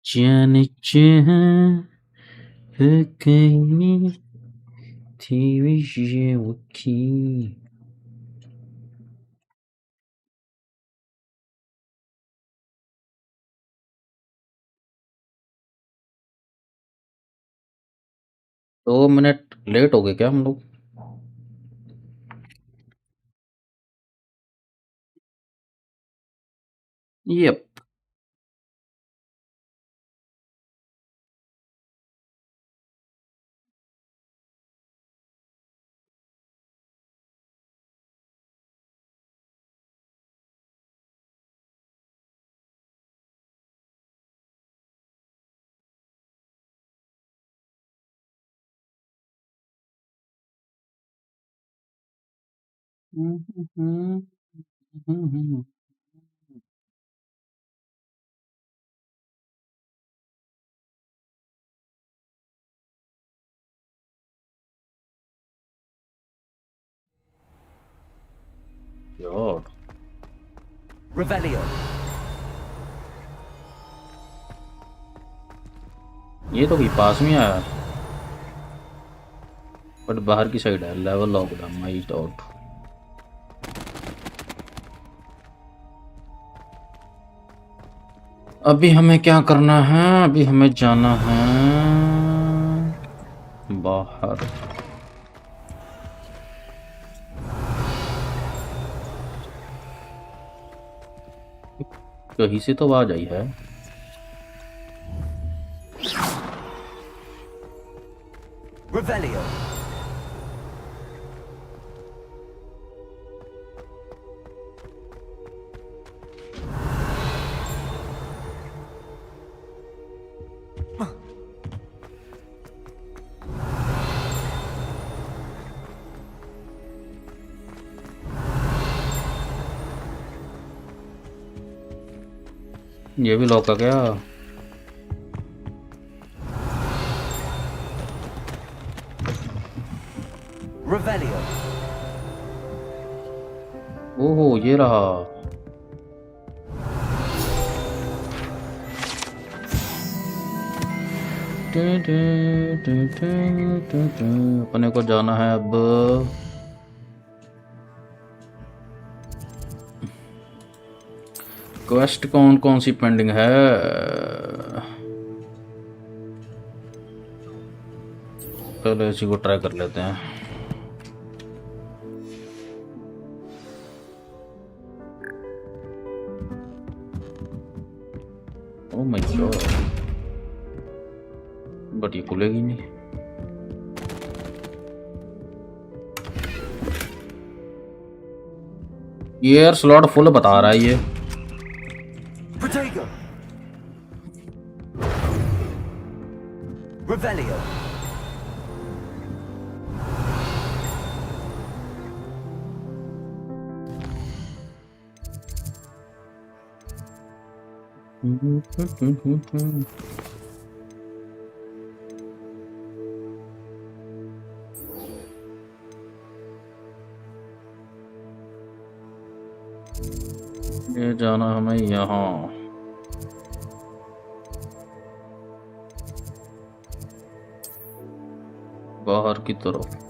जाने जहाँ कहीं थी ये वो की। दो मिनट लेट हो गए क्या हम लोग? यप। यार Revelio. ये तो कोई पास में आया, बट बाहर की साइड है। लेवल लॉक्ड है, माई डॉट। अभी हमें क्या करना है? अभी हमें जाना है बाहर। कहीं से तो आवाज आई है। Revelio. ये भी लॉक आ गया। Revelio. ओहो, ये रहा। अपने को जाना है अब। क्वेस्ट कौन कौन सी पेंडिंग है? पहले इसी को ट्राई कर लेते हैं। ओह माय गॉड, बट ये खुलेगी नहीं। ये यार स्लॉट फुल बता रहा है ये। Protego. Revelio. ये जाना हमें यहाँ बाहर की तरफ।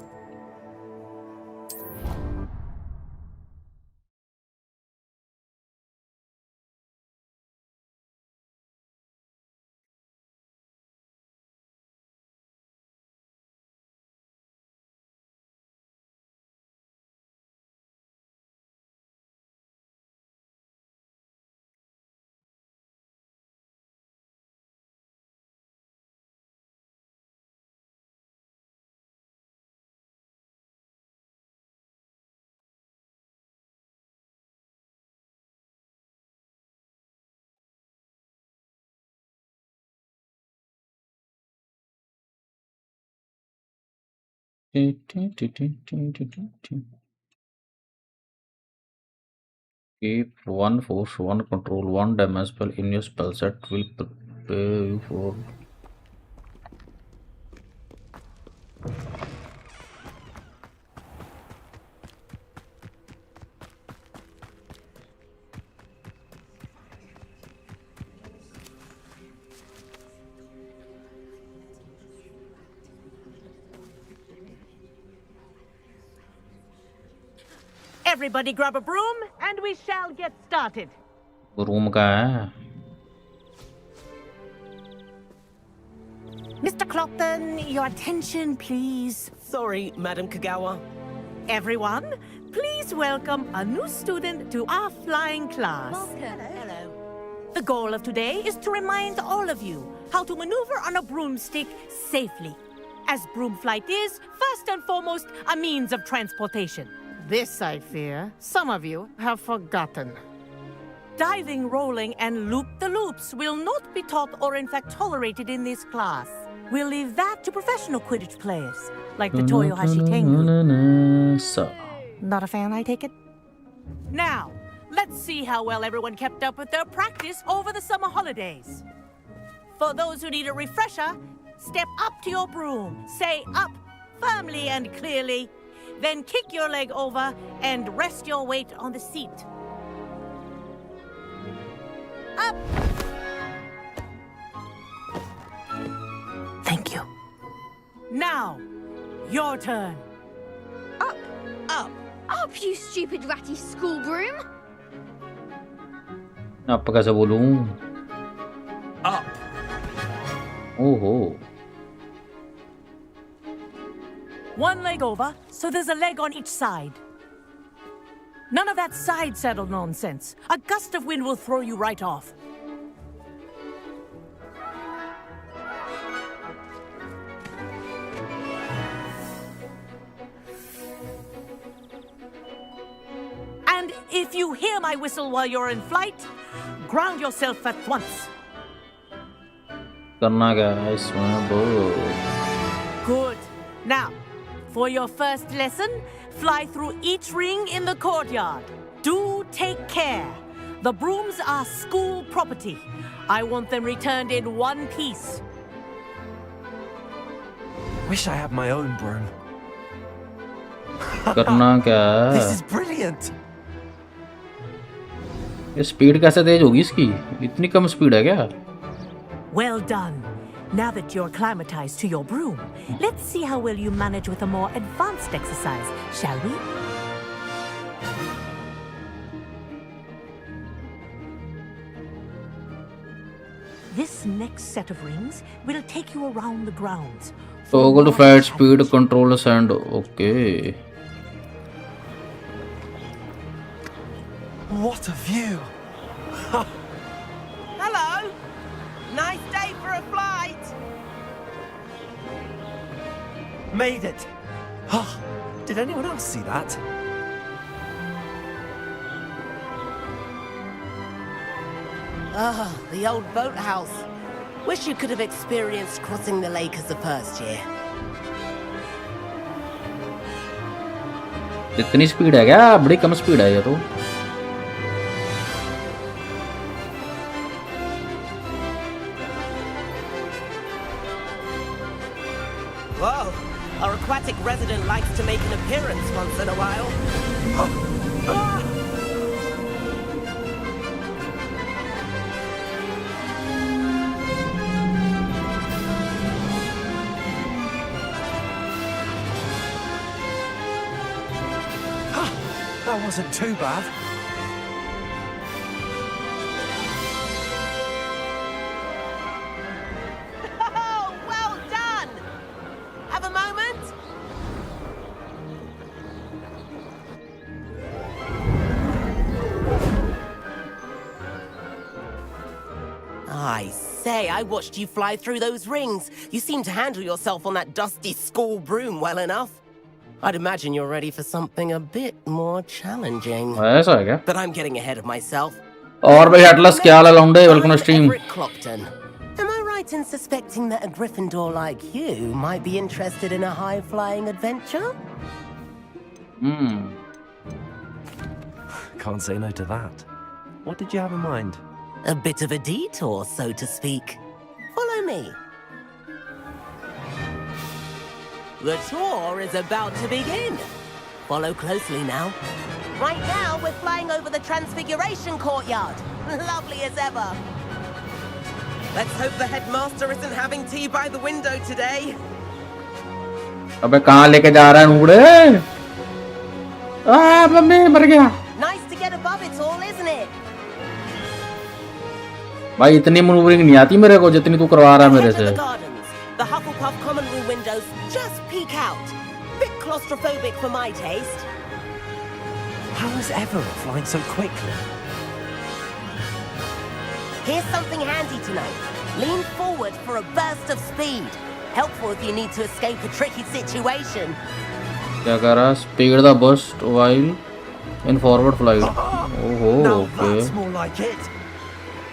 Keep one force, one control, one damage spell in your spell set will prepare you for. Everybody grab a broom and we shall get started. Room का है. Mr. Clockton, your attention, please. Sorry, Madam Kagawa. Everyone, please welcome a new student to our flying class. Welcome. Hello. The goal of today is to remind all of you how to maneuver on a broomstick safely, as broom flight is, first and foremost, a means of transportation. This, I fear, some of you have forgotten. Diving, rolling, and loop-the-loops will not be taught or in fact tolerated in this class. We'll leave that to professional Quidditch players, like the Toyohashi Tengu. So. Not a fan, I take it? Now, let's see how well everyone kept up with their practice over the summer holidays. For those who need a refresher, step up to your broom, say up firmly and clearly, then kick your leg over and rest your weight on the seat. Up! Thank you. Now, your turn. Up, Up. up, you stupid ratty school broom. अब कैसे बोलूं? Up. ओहो. One leg over, so there's a leg on each side. None of that side saddle nonsense. A gust of wind will throw you right off. And if you hear my whistle while you're in flight, ground yourself at once. करना क्या है इसमें बो? Good. Now, for your first lesson, fly through each ring in the courtyard. Do take care. The brooms are school property. I want them returned in one piece. Wish I had my own broom. करना क्या This है? is brilliant. ये speed कैसे तेज होगी इसकी? इतनी कम speed है क्या? Well done. Now that you're acclimatized to your broom, let's see how well you manage with a more advanced exercise, shall we? This next set of rings will take you around the grounds. Toggle to flight speed, control and okay. What a view. Hello! Nice day for a flight! Made it. Oh, did anyone else see that? Ah, the old boathouse. Wish you could have experienced crossing the lake as a first year. इतनी speed है क्या? बड़ी कम speed है ये तो. Whoa! Our aquatic resident likes to make an appearance once in a while. That wasn't too bad. Oh, well done! Have a moment? I say, I watched you fly through those rings. You seem to handle yourself on that dusty school broom well enough. I'd imagine you're ready for something a bit more challenging. ऐसा है क्या? But I'm getting ahead of myself. और भाई Atlas क्या हाल है लौंडे? Welcome to stream. Everett Clockton. Am I right in suspecting that a Gryffindor like you might be interested in a high-flying adventure? Can't say no to that. What did you have in mind? A bit of a detour, so to speak. Follow me. The tour is about to begin. Follow closely now. Right now, we're flying over the Transfiguration Courtyard. Lovely as ever. Let's hope the headmaster isn't having tea by the window today. अबे कहाँ लेके जा रहा है नूबड़े? Mummy मर गया। Nice to get above it all, isn't it? भाई इतनी मनूवरिंग नहीं आती मेरे को जितनी तू करवा रहा है मेरे Ahead of से। the gardens, the Hufflepuff common room windows just peek out. Bit claustrophobic for my taste. How is Everett flying so quickly? Here's something handy tonight. Lean forward for a burst of speed. Helpful if you need to escape a tricky situation. क्या कह रहा है? Speed the burst while in forward flight. ओहो Now okay. that's more like it.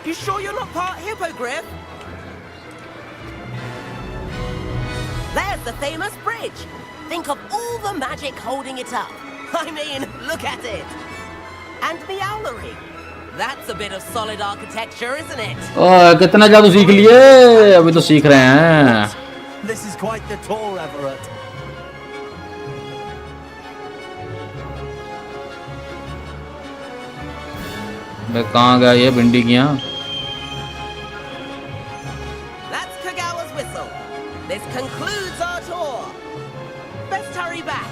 You sure you're not part hippogriff? There's the famous bridge. Think of all the magic holding it up. I mean, look at it. And the owlery. That's a bit of solid architecture, isn't it? कितना जादू सीख लिए? अभी तो सीख रहे हैं। This is quite the tour, Everett. मैं कहाँ गया ये भिंडी किया? That's Kagawa's whistle. This concludes our tour. Best hurry back.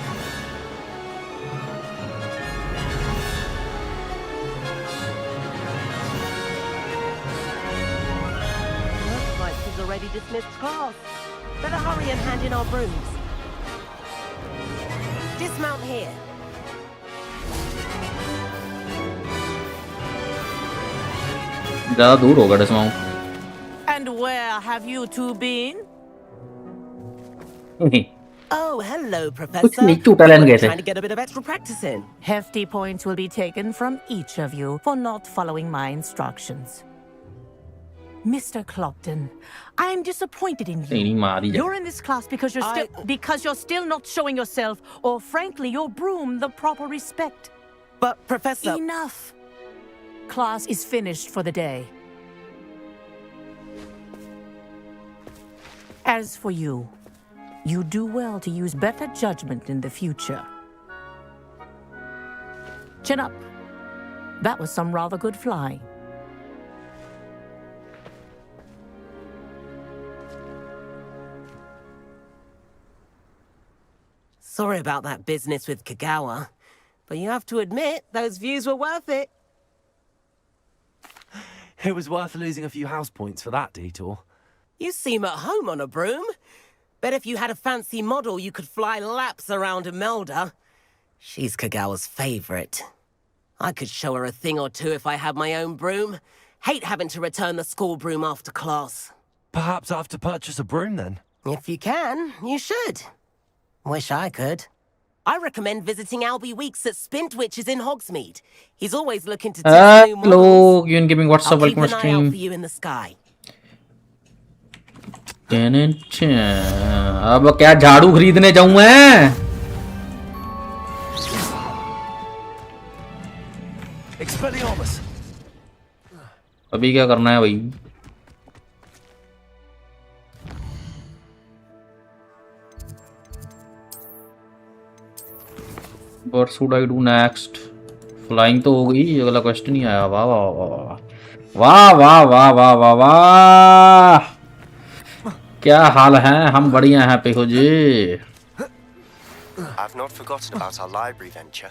Looks like she's already dismissed class. Better hurry and hand in our brooms. Dismount here. ज़्यादा दूर होगा dismount. And where have you two been? Oh, hello, Professor. कुछ नहीं झूठा लेने गए थे। Trying to get a bit of extra practice in. Hefty points will be taken from each of you for not following my instructions. Mr. Clopton, I am disappointed in you. नहीं मारी जा। You're in this class because you're still not showing yourself, or frankly, your broom the proper respect. But, Professor... Enough. Class is finished for the day. As for you, you do well to use better judgment in the future. Chin up. That was some rather good flying. Sorry about that business with Kagawa, but you have to admit, those views were worth it. It was worth losing a few house points for that detour. You seem at home on a broom. Bet if you had a fancy model, you could fly laps around Imelda. She's Kagawa's favorite. I could show her a thing or two if I had my own broom. Hate having to return the school broom after class. Perhaps I have to purchase a broom then? If you can, you should. Wish I could. I recommend visiting Albie Weeks at Spintwitches in Hogsmeade. He's always looking to test new models. Hello, you giving WhatsApp I'll keep welcome an eye out stream. for you in the sky. अब क्या झाड़ू खरीदने जाऊं मैं? Expelliarmus. अभी क्या करना है भाई? What should I do next? Flying तो हो गई, अगला क्वेश्चन ही आया। वाह वाह वाह वाह वाह वाह वाह वाह वाह, क्या हाल है? हम बढ़िया हैं पेहो जी। I've not forgotten about our library venture.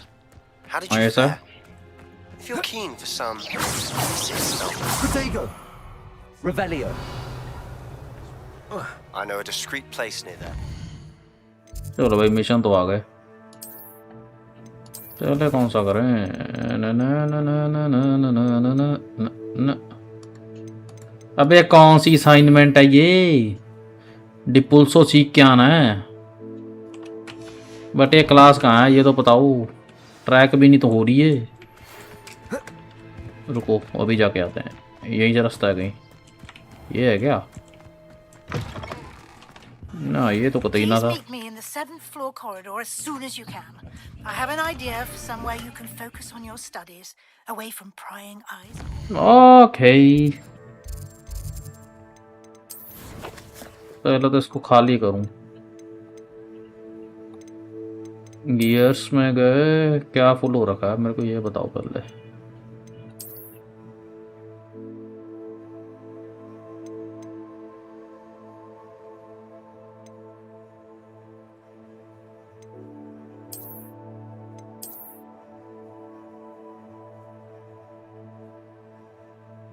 How did Oh, you yes, sir? fare? If you're keen for some stuff, Protego. Revelio. I know a discreet place near there. चलो भाई मिशन तो आ गए। चले कौन सा करें? न न न न न न न न न न। अबे कौन सी असाइनमेंट है ये? डिपुल्सो सीख के आना है। बट ये क्लास कहाँ है ये तो बताओ। ट्रैक भी नहीं तो हो रही है। रुको अभी जाके आते हैं। यही जा रास्ता है कहीं। ये है क्या? ना ये तो कतई ना था। Meet me in the 7th floor corridor as soon as you can. I have an idea for somewhere you can focus on your studies, away from prying eyes. Okay, पहले तो इसको खाली करूं। गियर्स में गए, क्या फुल हो रखा है मेरे को ये बताओ पहले।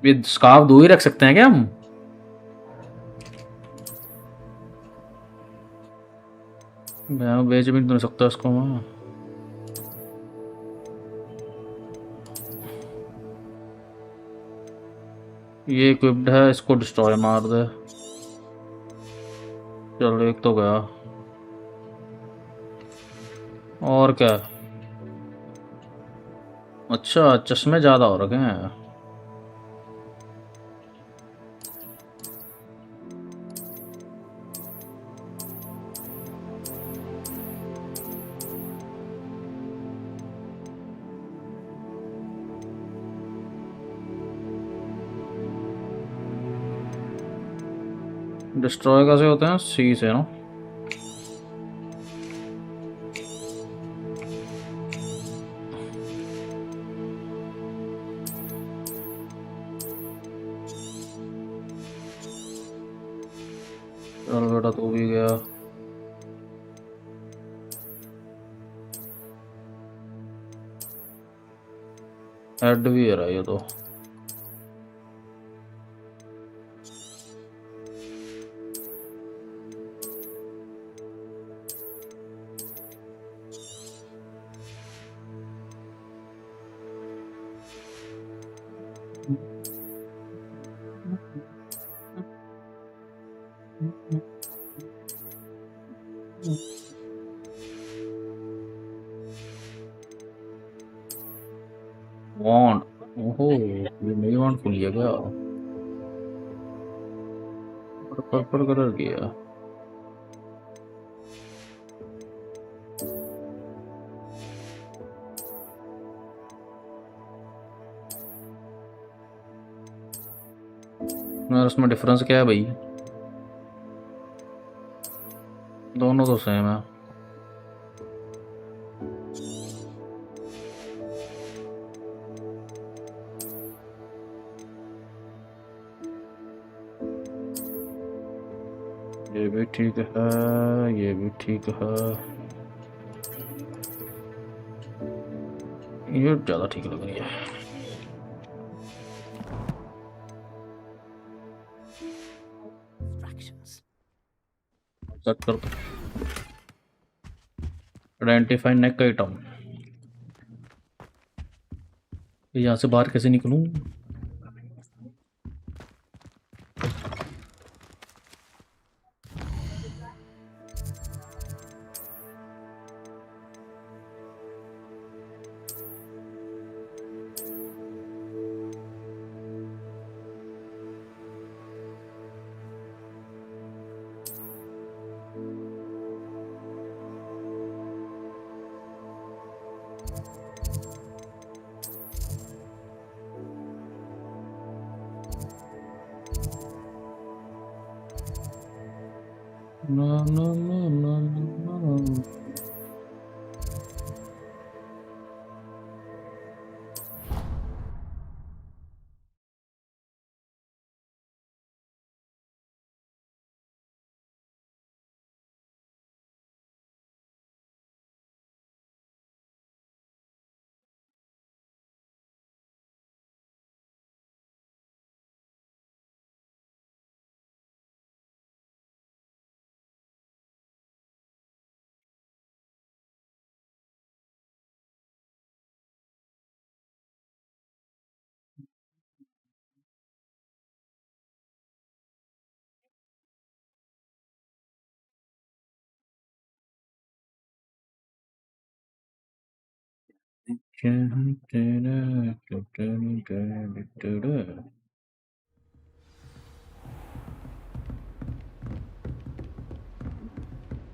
ये स्कार्फ 2 ही रख सकते हैं क्या हम? मैं बेच भी नहीं सकता इसको मैं। ये इक्विप्ड है, इसको डिस्ट्रॉय मार दे। चल एक तो गया, और क्या? अच्छा चश्मे ज्यादा हो रखे हैं। डिस्ट्रॉय कैसे होते हैं? सी से ना। चल बेटा तू भी गया। हेड भी है रहा ये तो। वॉन्ट, ओहो ये नई वॉन्ट खुली है क्या? पर्पल कलर की है। यार उसमें डिफरेंस क्या है भाई? दोनों तो सेम है। ये भी ठीक है, ये भी ठीक है, ये ज़्यादा ठीक लग रही है। सेट कर दो। आइडेंटिफाई नेक आइटम। यहाँ से बाहर कैसे निकलूं? No, no, no, no, no, no.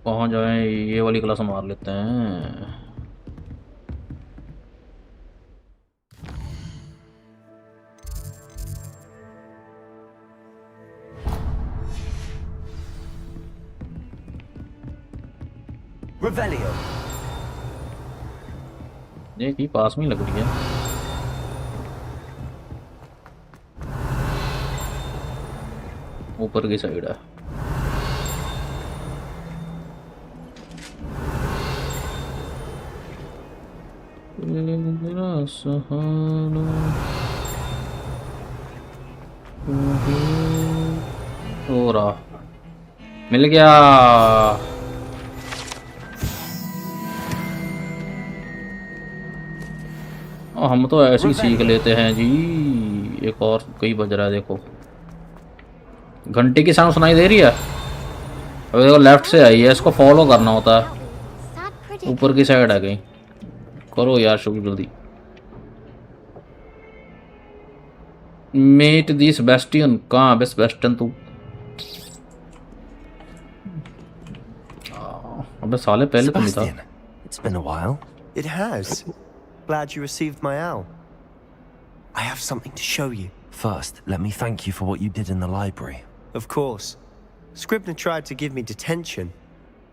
कहाँ जाए? ये वाली क्लास मार लेते हैं। Revelio. देखिए पास में लग रही है। ऊपर की साइड है। तेरा सहारा हो रहा मिल गया। हम तो ऐसे ही सीख लेते हैं जी। एक और कई बज रहा है देखो, घंटे की साउंड सुनाई दे रही है। अभी देखो लेफ्ट से आई है, इसको फॉलो करना होता है। ऊपर की साइड आ गई, करो यार शुरू जल्दी। मेट दिस बेस्टियन, कहाँ बेस्ट बेस्टन तू? अबे साले पहले तो नहीं था। Sebastian, it's been a while. It has. Glad you received my owl. I have something to show you. First, let me thank you for what you did in the library. Of course. Scribner tried to give me detention,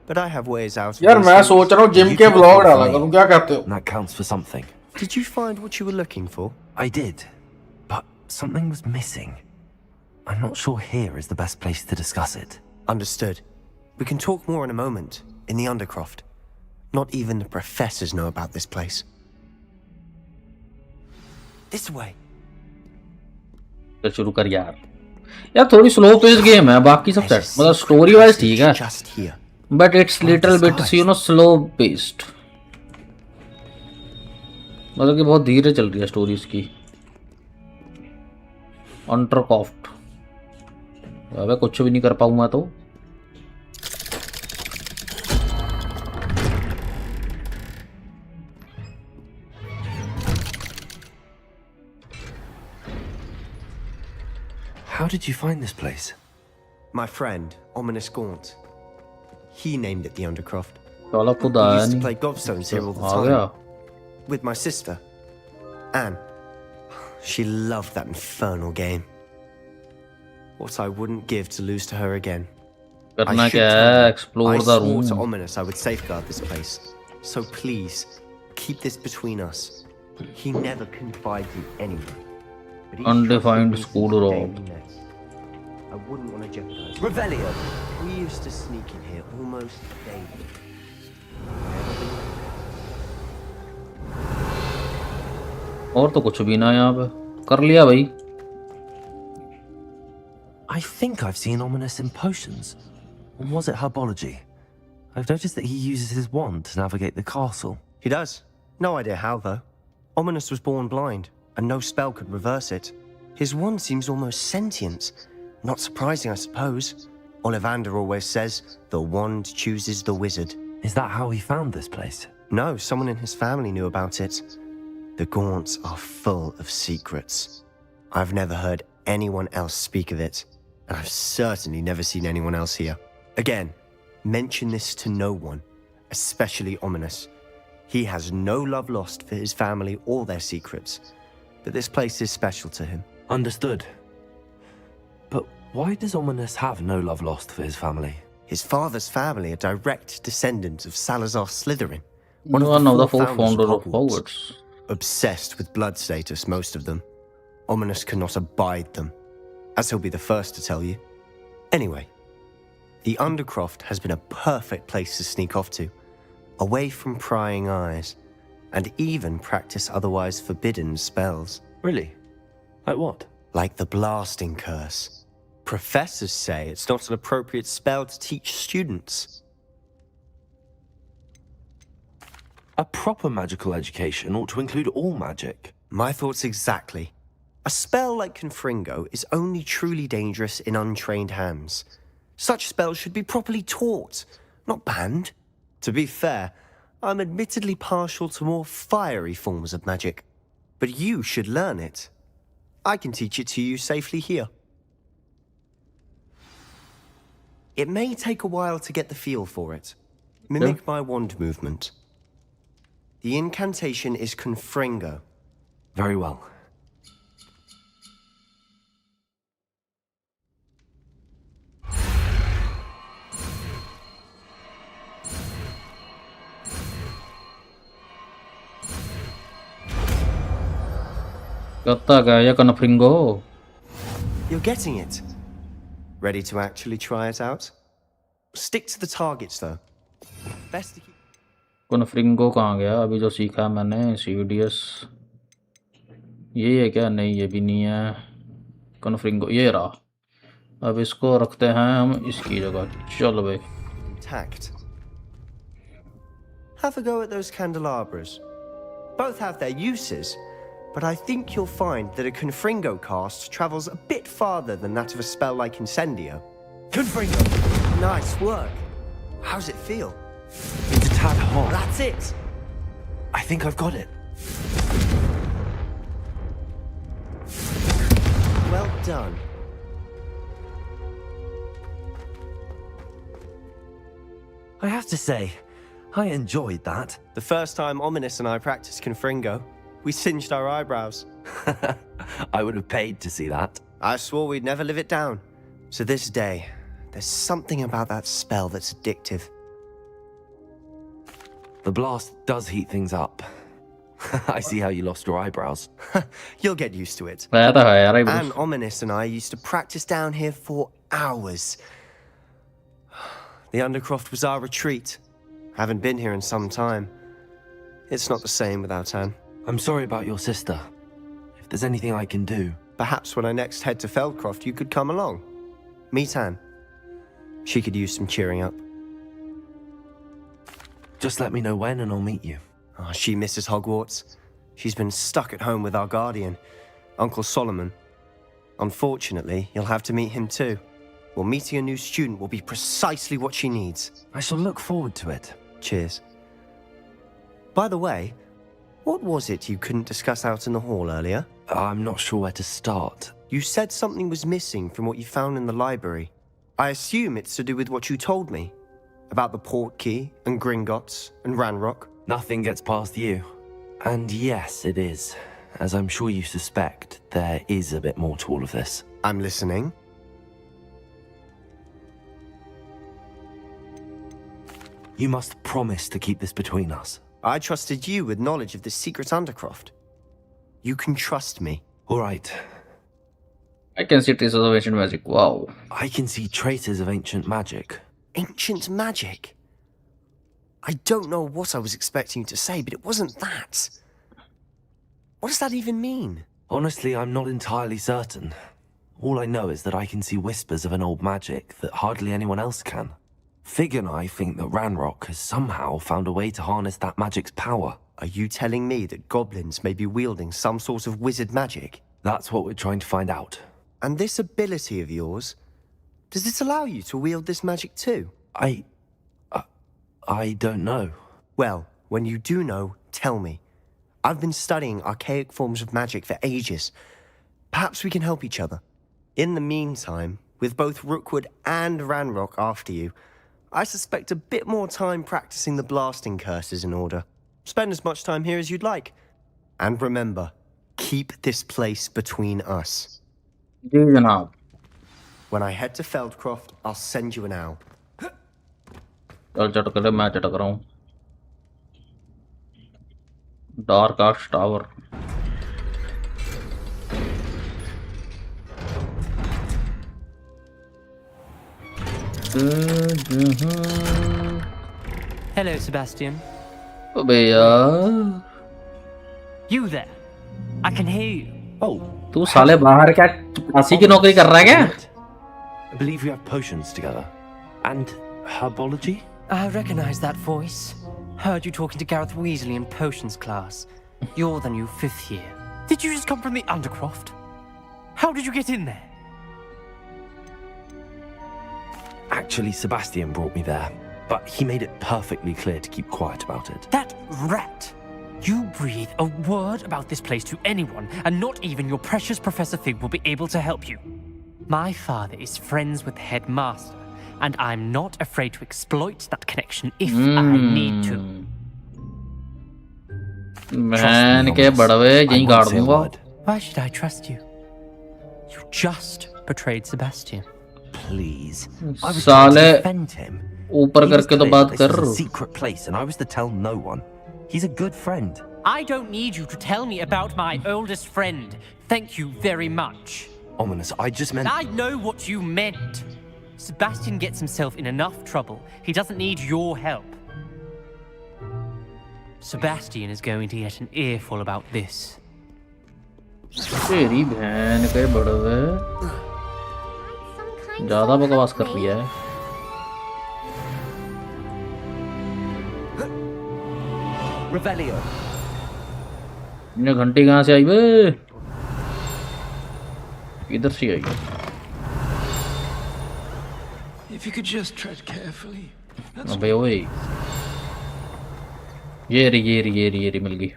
but I have ways out of यार these मैं things. सोच रहा हूँ gym के blog डाला करूँ, क्या कहते हो? That counts for something. Did you find what you were looking for? I did, but something was missing. I'm not sure here is the best place to discuss it. Understood. We can talk more in a moment, in the Undercroft. Not even the professors know about this place. This way. तो शुरू कर यार। यार थोड़ी slow pace game है, बाकी सब set मतलब स्टोरी वाइज ठीक है, Just here. But it's little bit you know slow paced, मतलब कि बहुत धीरे चल रही है स्टोरी इसकी। अंडरक्रॉफ्ट, अबे कुछ भी नहीं कर पाऊंगा तो। How did you find this place? My friend, Ominous Gaunt. He named it the Undercroft. साला खुद We आया used to नहीं, play gobstones here all the आ गया। time. With my sister, Anne. She loved that infernal game. What I wouldn't give to lose to her again. करना should क्या tell है, her. Explore I the swore to room. Ominous I would safeguard this place. So please, keep this between us. He never confided in anyone. But he Undefined trusted me school since the day rob. we met. I wouldn't want to jeopardize. Revelio. We used to sneak in here almost daily. और तो कुछ भी ना यहाँ पे, कर लिया भाई। I think I've seen Ominous in potions. Or was it herbology? I've noticed that he uses his wand to navigate the castle. He does. No idea how, though. Ominous was born blind, and no spell could reverse it. His wand seems almost sentient. Not surprising, I suppose. Ollivander always says, the wand chooses the wizard. Is that how he found this place? No, someone in his family knew about it. The Gaunts are full of secrets. I've never heard anyone else speak of it, and I've certainly never seen anyone else here. Again, mention this to no one, especially Ominous. He has no love lost for his family or their secrets, but this place is special to him. Understood. But why does Ominous have no love lost for his family? His father's family are direct descendants of Salazar Slytherin, One of the four founders founders of Hogwarts. Hogwarts. Obsessed with blood status, most of them. Ominous cannot abide them, as he'll be the first to tell you. Anyway, the Undercroft has been a perfect place to sneak off to, away from prying eyes, and even practice otherwise forbidden spells. Really? Like what? Like the blasting curse. Professors say it's not an appropriate spell to teach students. A proper magical education ought to include all magic. My thoughts exactly. A spell like Confringo is only truly dangerous in untrained hands. Such spells should be properly taught, not banned. To be fair, I'm admittedly partial to more fiery forms of magic. But you should learn it. I can teach it to you safely here. It may take a while to get the feel for it. Mimic my wand movement. The incantation is Confringo. Very well. करता क्या ये कनफ्रिंगो? You're getting it. Ready to actually try it out? Stick to the targets, though. Best to keep... कनफ्रिंगो कहाँ गया? अभी जो सीखा मैंने CDS ये है क्या? नहीं, ये भी नहीं है। कन्फ्रिंगो ये रहा. अब इसको रखते हैं हम इसकी जगह. चल भाई. Intact. Have a go at those candelabras. Both have their uses, but I think you'll find that a Confringo cast travels a bit farther than that of a spell like Incendio. Confringo! Nice work. How's it feel? It's a tad hot. That's it! I think I've got it. Well done. I have to say, I enjoyed that. The first time Ominous and I practiced Confringo, we singed our eyebrows. I would have paid to see that. I swore we'd never live it down. So this day, there's something about that spell that's addictive. The blast does heat things up. I see how you lost your eyebrows. You'll get used to it. आया था यार ये And Ominous and I used to practice down here for hours. The Undercroft was our retreat. Haven't been here in some time. It's not the same without Anne. I'm sorry about your sister. If there's anything I can do... Perhaps when I next head to Feldcroft, you could come along. Meet Anne. She could use some cheering up. Just let me know when and I'll meet you. Oh, she misses Hogwarts. She's been stuck at home with our guardian, Uncle Solomon. Unfortunately, you'll have to meet him too. Well, meeting a new student will be precisely what she needs. I shall look forward to it. Cheers. By the way, what was it you couldn't discuss out in the hall earlier? I'm not sure where to start. You said something was missing from what you found in the library. I assume it's to do with what you told me. About the port key, and Gringotts, and Ranrock. Nothing gets past you. And yes, it is. As I'm sure you suspect, there is a bit more to all of this. I'm listening. You must promise to keep this between us. I trusted you with knowledge of the secret Undercroft. You can trust me. All right. I can see traces of ancient magic. Wow. I can see traces of ancient magic. Ancient magic? I don't know what I was expecting you to say, but it wasn't that. What does that even mean? Honestly, I'm not entirely certain. All I know is that I can see whispers of an old magic that hardly anyone else can. Fig and I think that Ranrock has somehow found a way to harness that magic's power. Are you telling me that goblins may be wielding some sort of wizard magic? That's what we're trying to find out. And this ability of yours, does it allow you to wield this magic too? I don't know. Well, when you do know, tell me. I've been studying archaic forms of magic for ages. Perhaps we can help each other. In the meantime, with both Rookwood and Ranrock after you, I suspect a bit more time practicing the blasting curse is in order. Spend as much time here as you'd like. And remember, keep this place between us. जी जनाब. When I head to Feldcroft, I'll send you an owl. चल चटक ले मैं चटक रहा हूँ. Dark Arch Tower. Hello, Sebastian. भैया. You there? I can hear you. Oh, तू साले बाहर क्या चपरासी की नौकरी कर रहा है क्या? I believe we have potions together. And herbology? I recognize that voice. Heard you talking to Gareth Weasley in potions class. You're the new 5th year. Did you just come from the Undercroft? How did you get in there? Actually, Sebastian brought me there. But he made it perfectly clear to keep quiet about it. That rat! You breathe a word about this place to anyone, and not even your precious Professor Fig will be able to help you. My father is friends with the headmaster, and I'm not afraid to exploit that connection if I need to. Man के बड़वे यहीं गाड़ दूँगा. Why should I trust you? You just betrayed Sebastian. Please. I was trying to defend him. ऊपर करके तो बात कर. This was a secret place, and I was to tell no one. He's a good friend. I don't need you to tell me about my oldest friend. Thank you very much. Ominous, I just meant... I know what you meant. Sebastian gets himself in enough trouble. He doesn't need your help. Sebastian is going to get an earful about this. तेरी बहन के बड़वे ज्यादा बकवास कर रही है। Revelio. ये घंटी कहाँ से आई बे? इधर से आई। If you could just tread carefully. अबे ओए, ये रही मिल गई।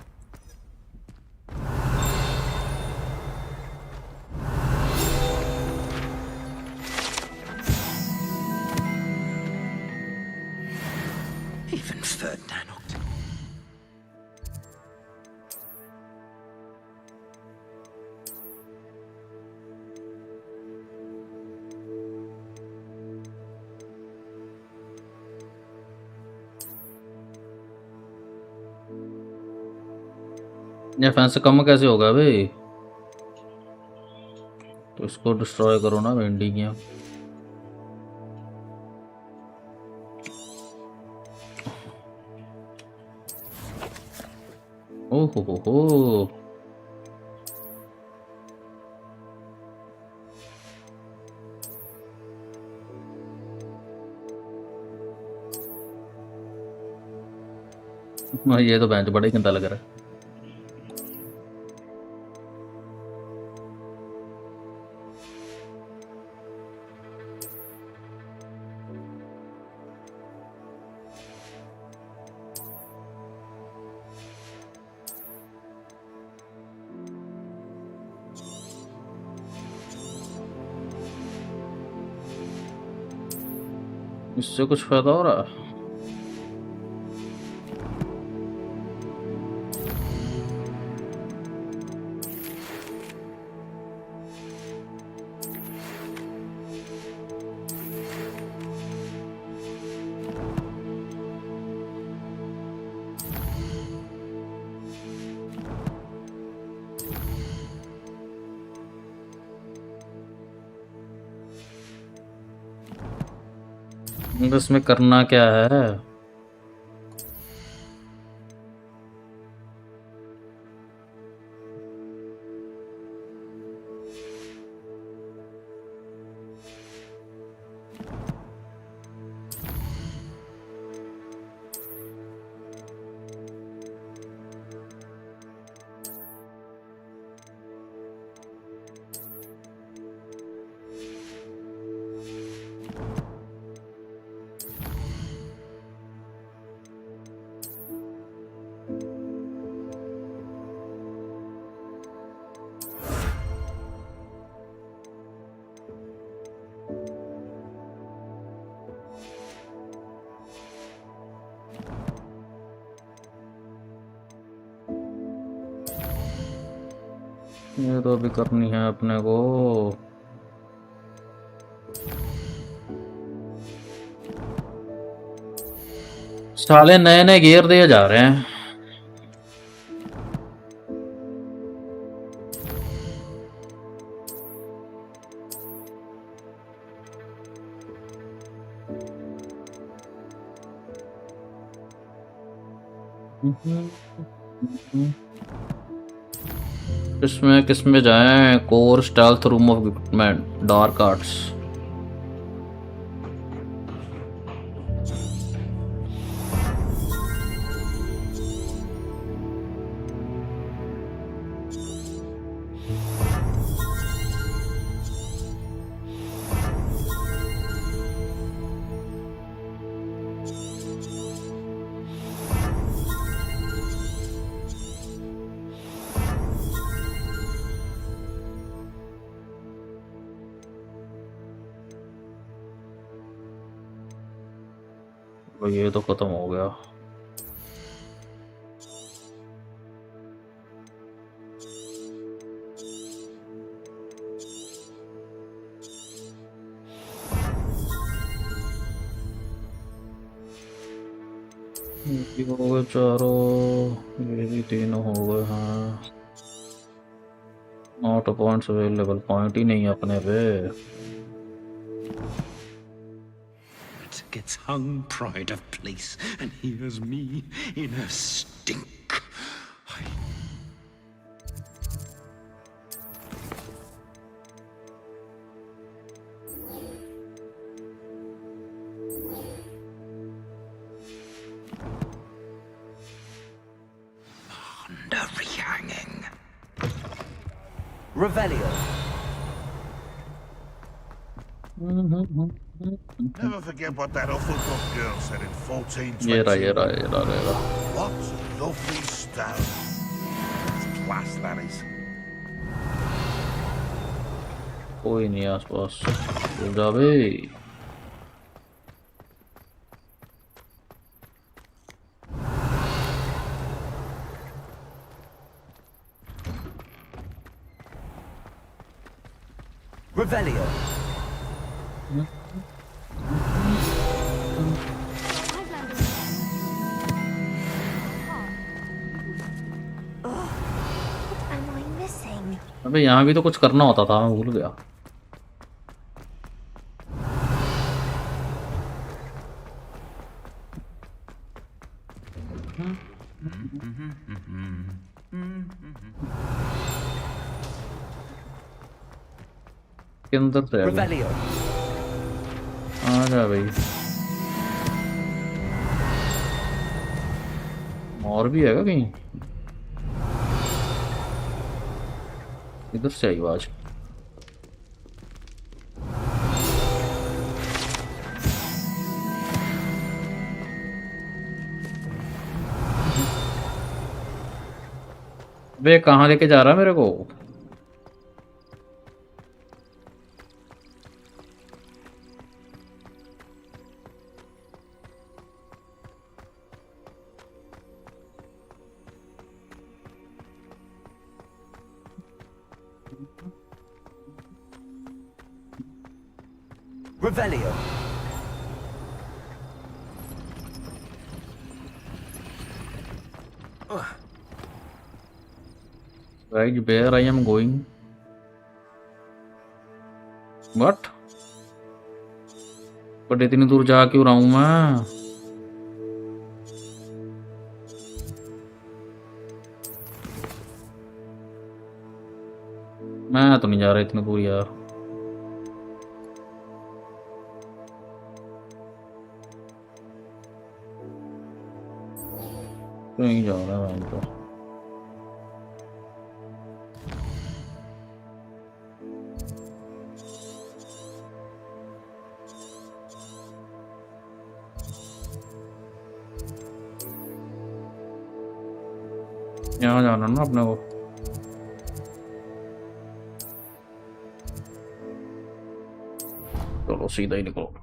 Even Ferdinand. ये फैंस कम कैसे होगा भाई? तो इसको डिस्ट्रॉय करो ना वेंडी की। ओहो हो ये तो बेंच बड़ा ही गंदा लग रहा है। इससे कुछ फायदा हो रहा है? इसमें करना क्या है? ये तो अभी करनी है अपने को। साले नए नए गियर दिए जा रहे हैं। किसमें जाएं? Core stealth room of equipment, dark arts. ये तो खत्म हो गया। ये हो गए चारों, ये भी तीनों हो गए। हाँ, नॉट पॉइंट्स अवेलेबल, पॉइंट ही नहीं है अपने पे। Gets hung pride of place, and here's me in a stink. Revelio. Never forget what that Hufflepuff girl said in 1420. ये रहा. What lovely stone. That's class, that is. कोई नहीं आसपास. चल जा बे. Revelio. अबे यहाँ भी तो कुछ करना होता था, मैं भूल गया. के अंदर तो Revelio. आ जा भाई. और भी है क्या कहीं? इधर से आई आवाज. वे कहाँ लेके जा रहा है मेरे को? Revelio. Right where I am going? What? But इतनी दूर जा क्यों रहा हूँ मैं? मैं तो नहीं जा रहा इतनी दूर यार. नहीं जा रहा मैं तो. यहाँ जाना ना अपने को. चलो सीधा ही निकलो.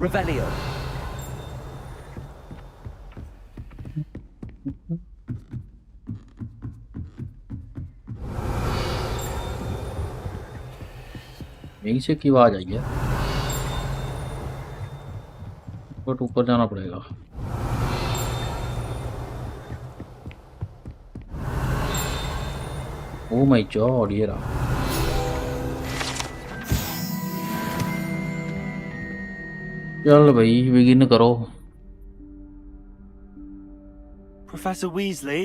Revelio. यहीं से की आवाज आई है, बट ऊपर जाना पड़ेगा. ओ माय गॉड, ये रहा. चल भाई बिगिन करो. Professor Weasley?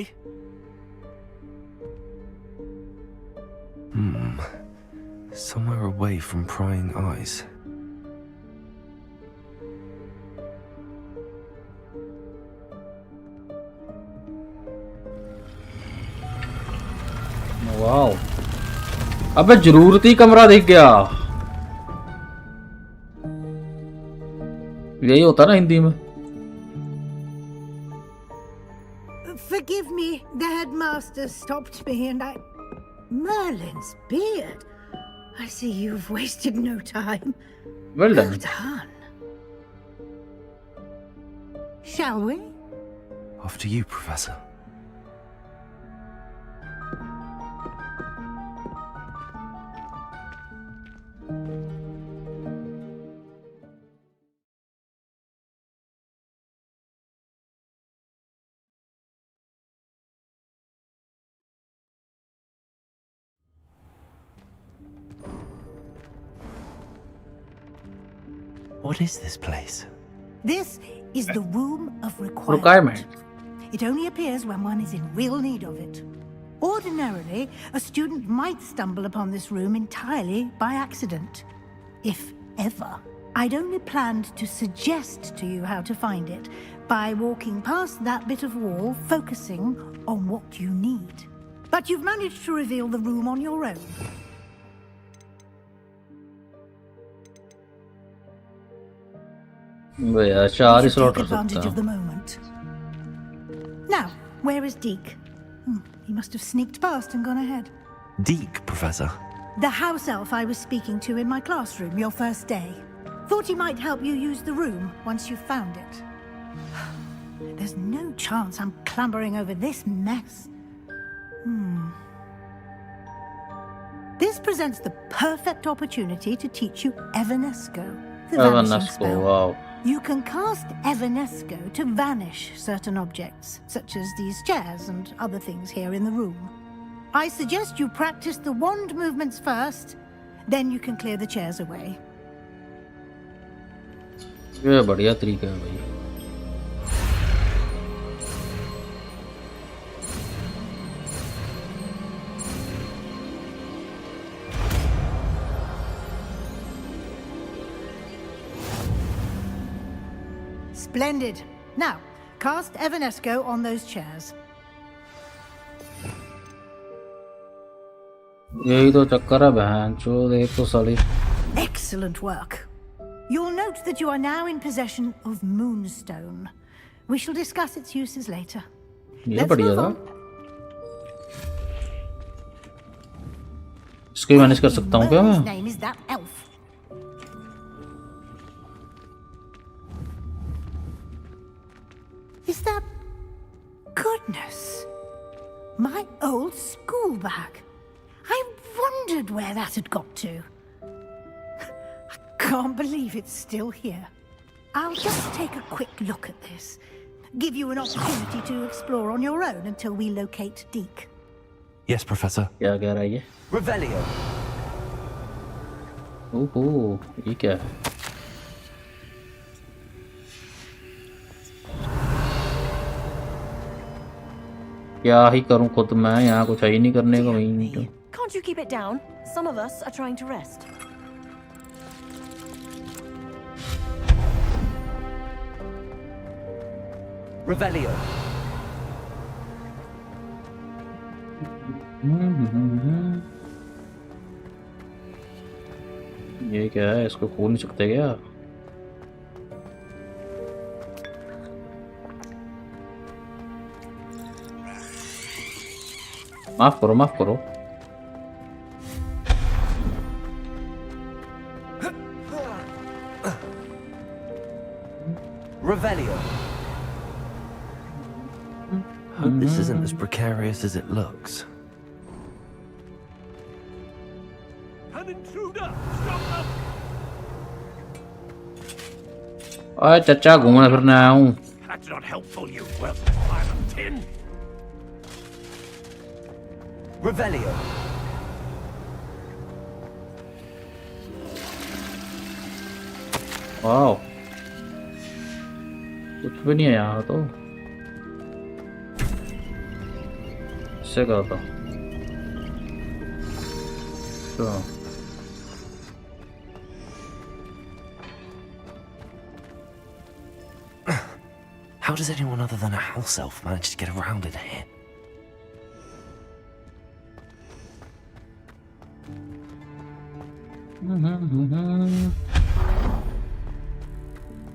Somewhere away from prying eyes. Wow, अबे जरूरती कमरा दिख गया. यही होता ना हिंदी में. Forgive me, the headmaster stopped me and I... Merlin's beard. I see you've wasted no time. Well done. Well done. Shall we? After you, Professor. What is this place? This is the room of requirement. Requirement. It only appears when one is in real need of it. Ordinarily, a student might stumble upon this room entirely by accident, if ever. I'd only planned to suggest to you how to find it by walking past that bit of wall, focusing on what you need. But you've managed to reveal the room on your own. भैया चार ही You should slot take रख सकता advantage of हूँ. the moment. Now, where is Deke? He must have sneaked past and gone ahead. Deke, Professor. The house elf I was speaking to in my classroom your first day. Thought he might help you use the room once you found it. There's no chance I'm clambering over this mess. This presents the perfect opportunity to teach you Evanesco, the vanishing Evanesco, spell. wow. You can cast Evanesco to vanish certain objects, such as these chairs and other things here in the room. I suggest you practice the wand movements first, then you can clear the chairs away. ये बढ़िया तरीका है भाई. Splendid. Now, cast Evanesco on those chairs. यही तो चक्कर है बहन चो देख तो साली. Excellent work. You'll note that you are now in possession of Moonstone. We shall discuss its uses later. ये Let's बढ़िया move था. on. इसको मैनेज कर सकता हूँ क्या Merlin's मैं? name is that elf. Is that... Goodness. My old school bag. I wondered where that had got to. I can't believe it's still here. I'll just take a quick look at this. Give you an opportunity to explore on your own until we locate Deke. Yes, Professor. क्या कह रहा है ये? Revelio. ओहो ये क्या है? क्या ही करूं खुद मैं यहाँ कुछ है ही नहीं करने को वहीं. Can't you keep it down? Some of us are trying to rest. Revelio. ये क्या है इसको खोल नहीं सकते क्या? माफ करो माफ करो. Revelio. Hope this isn't as precarious as it looks. An intruder! Stop them! ओए चचा घूमने फिरने आया हूँ. That's not helpful, you worthless pile of tin! Revelio. Wow कुछ भी नहीं है यहाँ तो. इससे करता हूँ. तो How does anyone other than a house elf manage to get around in here?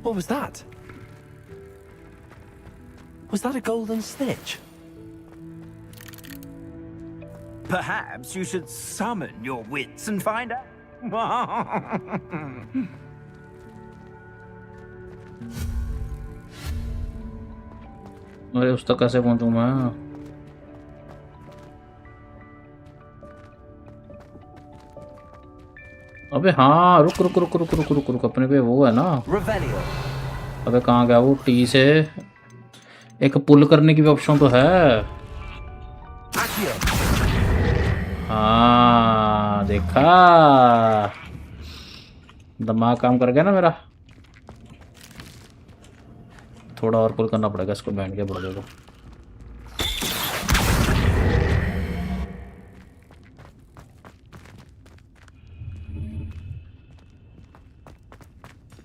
What was that? Was that a golden snitch? Perhaps you should summon your wits and find out. अरे उस तक कैसे पहुंचूं मैं? अबे हाँ रुक रुक रुक रुक रुक रुक रुक अपने पे वो है ना. Revelio. अबे कहाँ गया वो? टी से एक पुल करने की भी ऑप्शन तो है. Accio. हाँ देखा दिमाग काम कर गया ना मेरा. थोड़ा और पुल करना पड़ेगा इसको बैंड के बड़े को।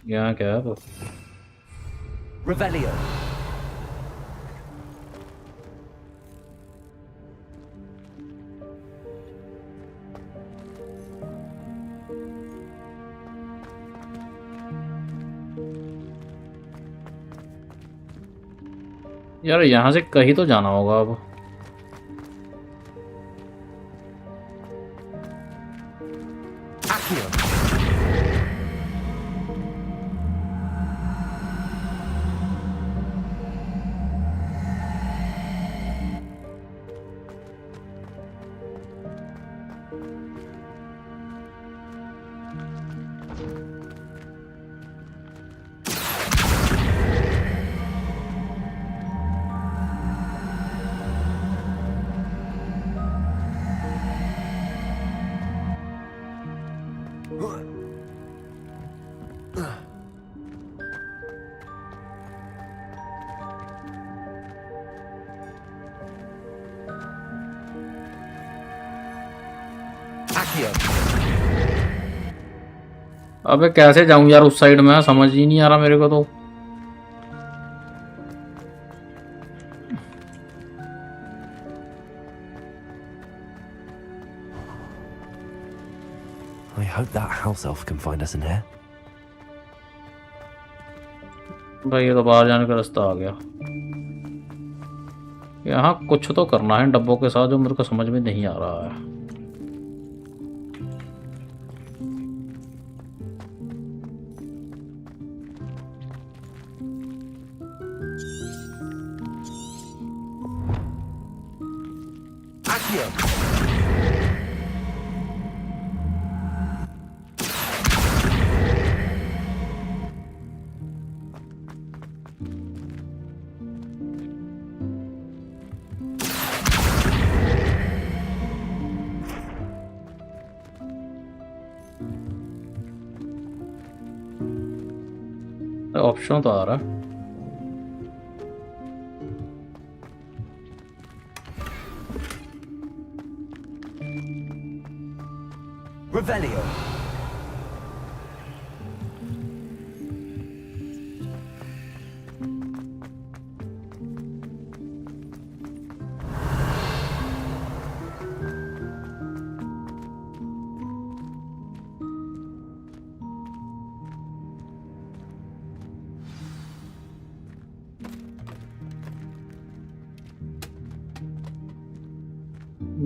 यहाँ क्या है वो? Revelio. यार यहाँ से कहीं तो जाना होगा अब। Accio. Accio. अबे कैसे जाऊं यार उस साइड में, समझ ही नहीं आ रहा मेरे को तो। I hope that house elf can find us in here. भाई ये तो बाहर जाने का रास्ता आ गया। यहाँ कुछ तो करना है डब्बों के साथ जो मेरे को समझ में नहीं आ रहा है। Accio. ऑप्शन तो आ रहा है। Revelio.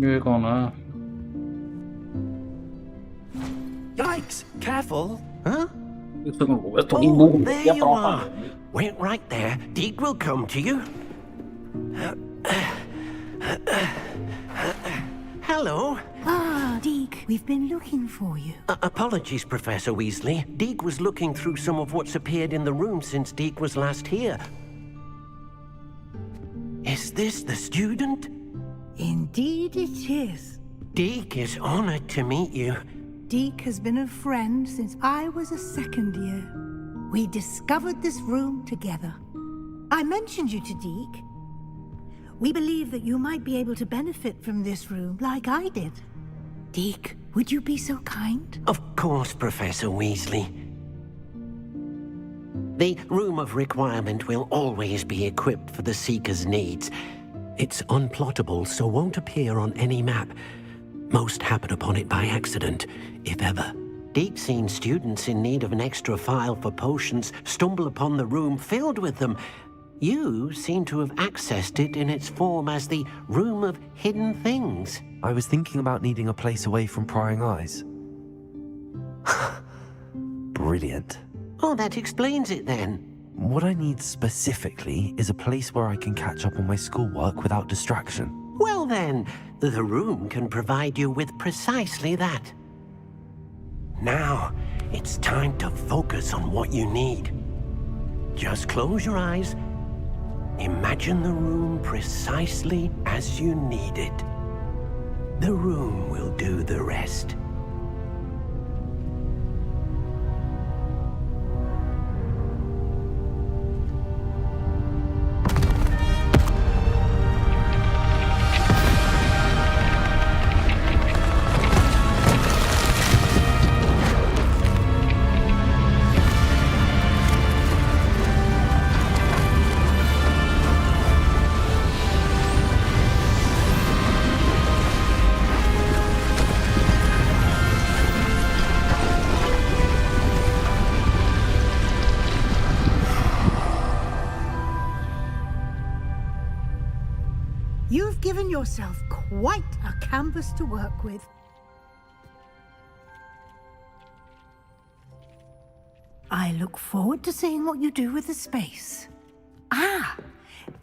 ये कौन है? Yikes! Careful! Huh? Oh, there you are. Wait right there. Deke will come to you. Hello. Ah, Deke, we've been looking for you. Apologies, Professor Weasley. Deke was looking through some of what's appeared in the room since Deke was last here. Is this the student? Indeed it is. Deke is honored to meet you. Deke has been a friend since I was a second year. We discovered this room together. I mentioned you to Deke. We believe that you might be able to benefit from this room like I did. Deke, would you be so kind? Of course, Professor Weasley. The Room of Requirement will always be equipped for the Seeker's needs. It's unplottable, so won't appear on any map. Most happen upon it by accident, if ever. Deep-seen students in need of an extra file for potions stumble upon the room filled with them. You seem to have accessed it in its form as the Room of Hidden Things. I was thinking about needing a place away from prying eyes. Brilliant. Oh, that explains it then. What I need specifically is a place where I can catch up on my schoolwork without distraction. Well then, the room can provide you with precisely that. Now, it's time to focus on what you need. Just close your eyes. Imagine the room precisely as you need it. The room will do the rest. You've given yourself quite a canvas to work with. I look forward to seeing what you do with the space. Ah,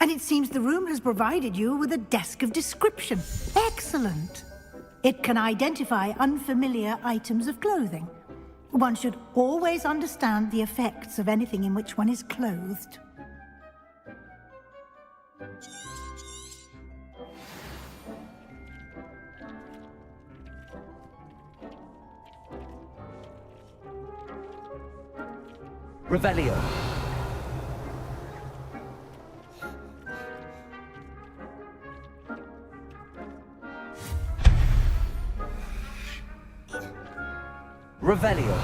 and it seems the room has provided you with a desk of description. Excellent. It can identify unfamiliar items of clothing. One should always understand the effects of anything in which one is clothed. Revelio. Revelio.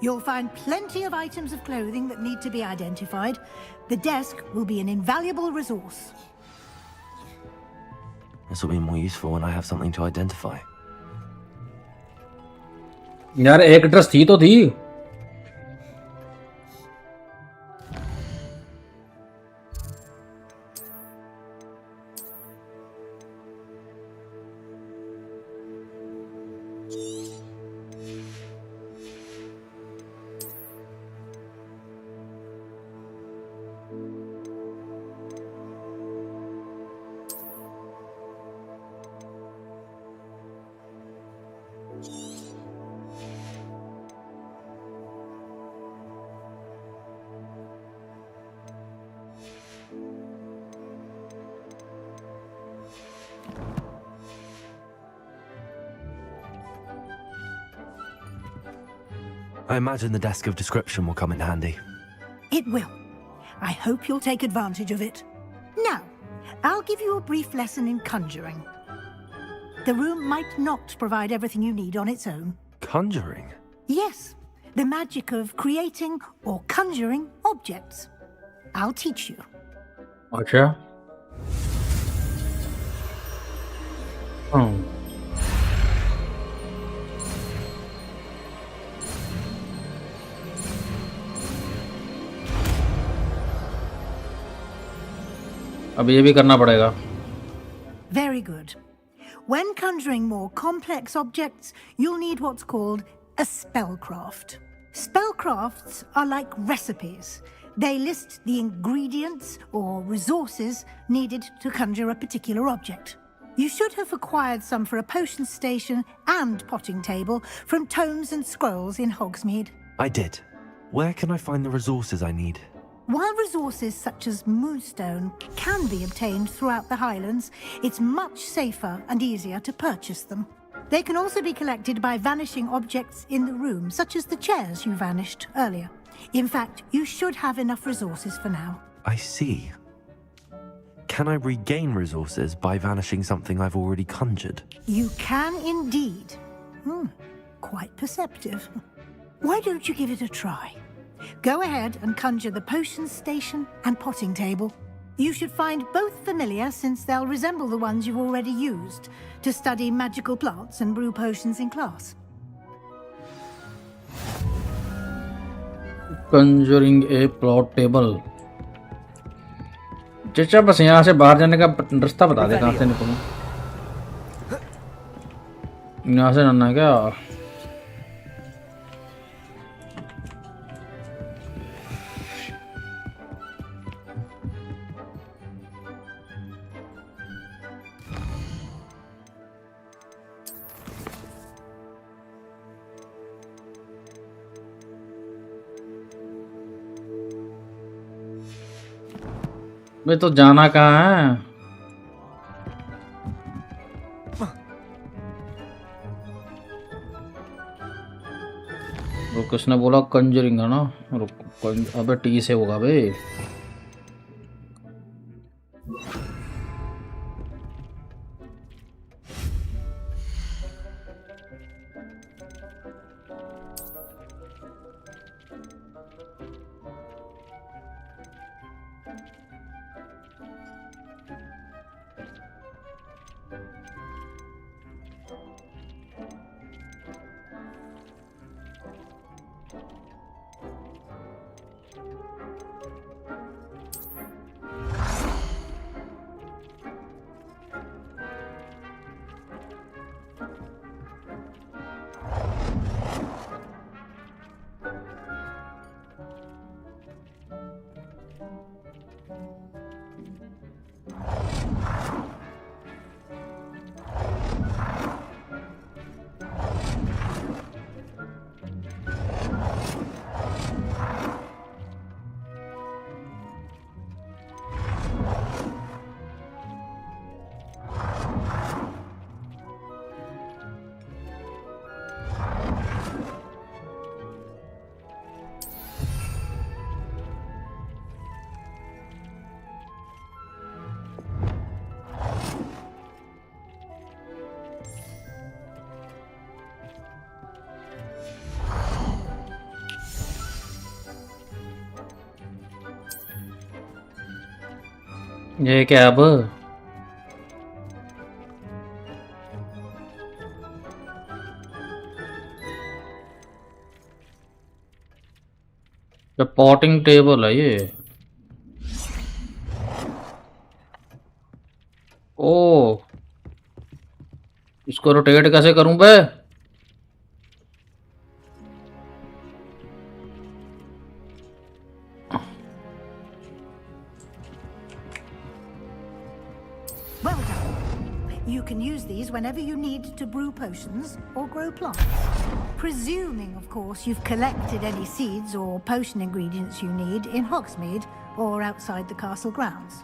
You'll find plenty of items of clothing that need to be identified. The desk will be an invaluable resource. This will be more useful when I have something to identify. यार एक dress थी तो थी. I imagine the desk of description will come in handy. It will. I hope you'll take advantage of it. Now, I'll give you a brief lesson in conjuring. The room might not provide everything you need on its own. Conjuring? Yes, the magic of creating or conjuring objects. I'll teach you. अच्छा. अब ये भी करना पड़ेगा. Very good. When conjuring more complex objects, you'll need what's called a spellcraft. Spellcrafts are like recipes. They list the ingredients or resources needed to conjure a particular object. You should have acquired some for a potion station and potting table from tomes and scrolls in Hogsmeade. I did. Where can I find the resources I need? While resources such as moonstone can be obtained throughout the Highlands, it's much safer and easier to purchase them. They can also be collected by vanishing objects in the room, such as the chairs you vanished earlier. In fact, you should have enough resources for now. I see. Can I regain resources by vanishing something I've already conjured? You can indeed. Quite perceptive. Why don't you give it a try? Go ahead and conjure the potion station and potting table. You should find both familiar, since they'll resemble the ones you've already used to study magical plants and brew potions in class. Conjuring a plot table. चचा बस यहाँ से बाहर जाने का रास्ता बता दे, कहाँ से निकलूं. यहाँ से जाना है क्या? मैं तो जाना कहाँ है? वो किसने बोला कंजरिंग है ना? अबे टी से होगा बे. ये क्या अब? पॉटिंग टेबल है ये। ओ, इसको रोटेट कैसे करूं बे? Well done. You can use these whenever you need to brew potions or grow plants. Presuming, of course, you've collected any seeds or potion ingredients you need in Hogsmeade or outside the castle grounds.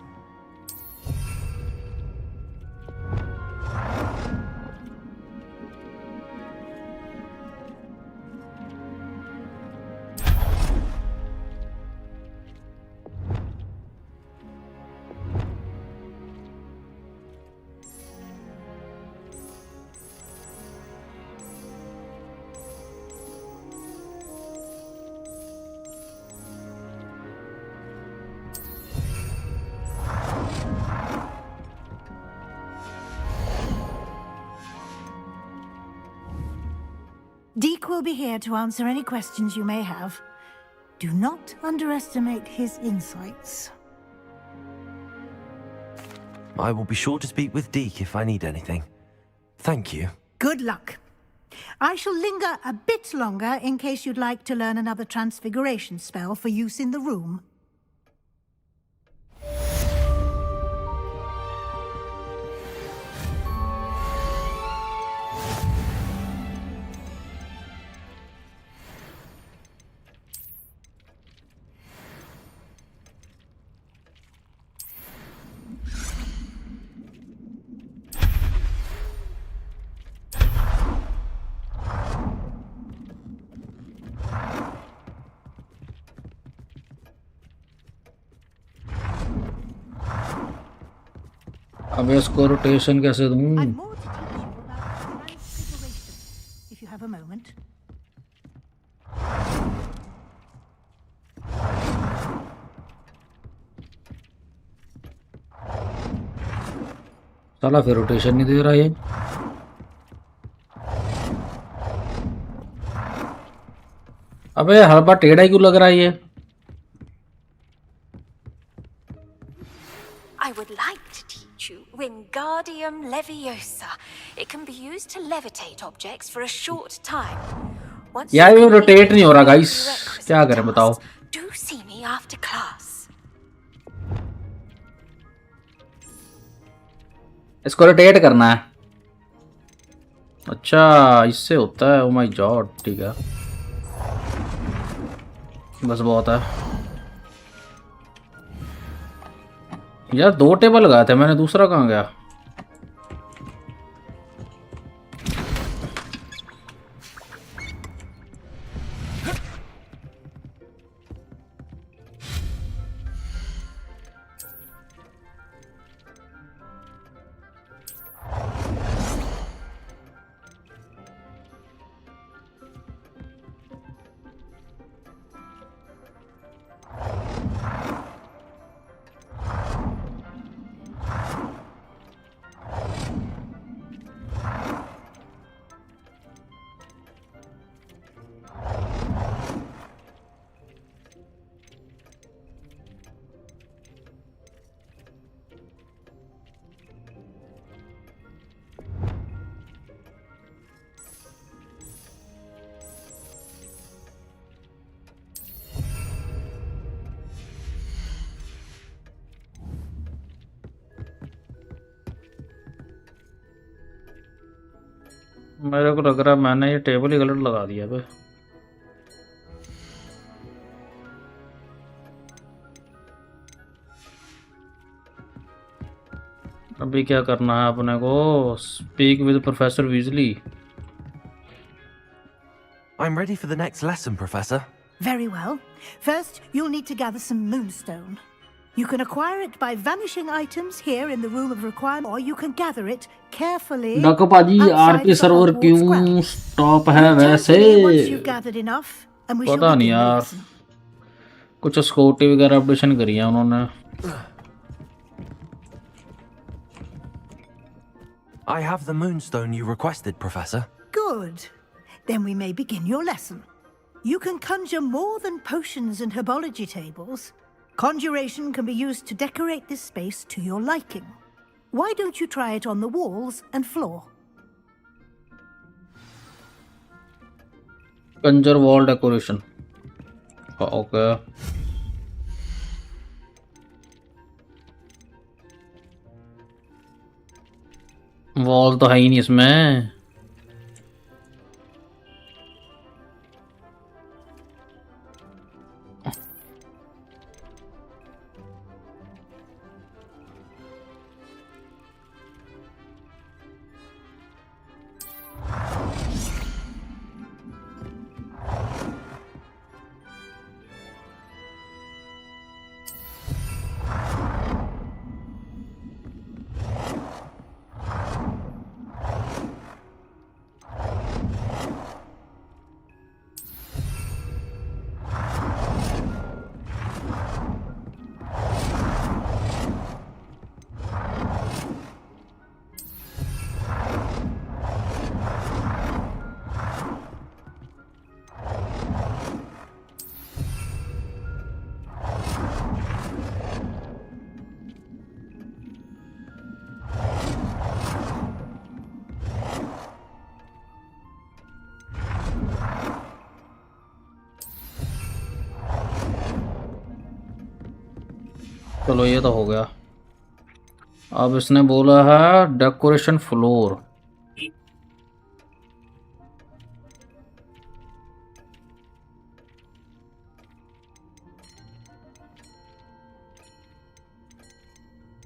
Deke will be here to answer any questions you may have. Do not underestimate his insights. I will be sure to speak with Deke if I need anything. Thank you. Good luck. I shall linger a bit longer in case you'd like to learn another transfiguration spell for use in the room. अब इसको rotation कैसे दूं? I'm more to teach you about transfiguration, if you have a moment. साला फिर rotation नहीं दे रहा ये। अबे हर बार टेढ़ा क्यों लग रहा है ये? I would like to teach you Wingardium Leviosa. It can be used to levitate objects for a short time. Once यार you ये complete रोटेट नहीं हो रहा the गाइस, prerequisite क्या करें बताओ? tasks, Do see me after class. इसको rotate करना है। अच्छा इससे होता है। ओ माय गॉड, ठीक है बस बहुत है यार। 2 टेबल लगाए थे मैंने, दूसरा कहाँ गया? मेरे को लग रहा है मैंने ये टेबल ही गलत लगा दिया है। अभी क्या करना है अपने को? Speak with professor Weasley. I'm ready for the next lesson, Professor. Very well. First, you'll need to gather some moonstone. You can acquire it by vanishing items here in the room of requirement, or you can gather it carefully डाको पाजी RP server क्यों stop है वैसे? पता नहीं यार, कुछ security वगैरह अपडेशन करी है उन्होंने। I have the moonstone you requested, Professor. Good. Then we may begin your lesson. You can conjure more than potions and herbology tables. Conjuration can be used to decorate this space to your liking. Why don't you try it on the walls and floor? Conjure wall decoration. Okay. Wall तो है ही नहीं इसमें. चलो ये तो हो गया. अब इसने बोला है डेकोरेशन फ्लोर.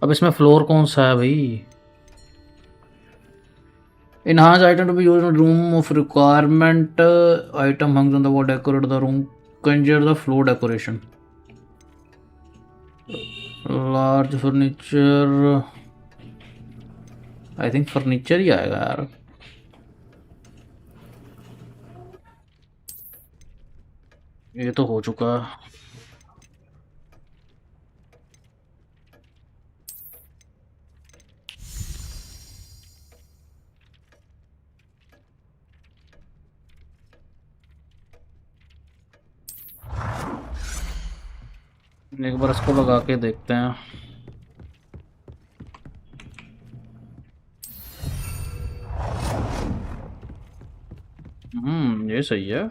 अब इसमें फ्लोर कौन सा है भाई? Enhance item to be used in room of requirement. Item hangs on the wall, decorate the room. Conjure the floor decoration. Large furniture. I think furniture ही आएगा यार. ये तो हो चुका. एक बार इसको लगा के देखते हैं. ये सही है.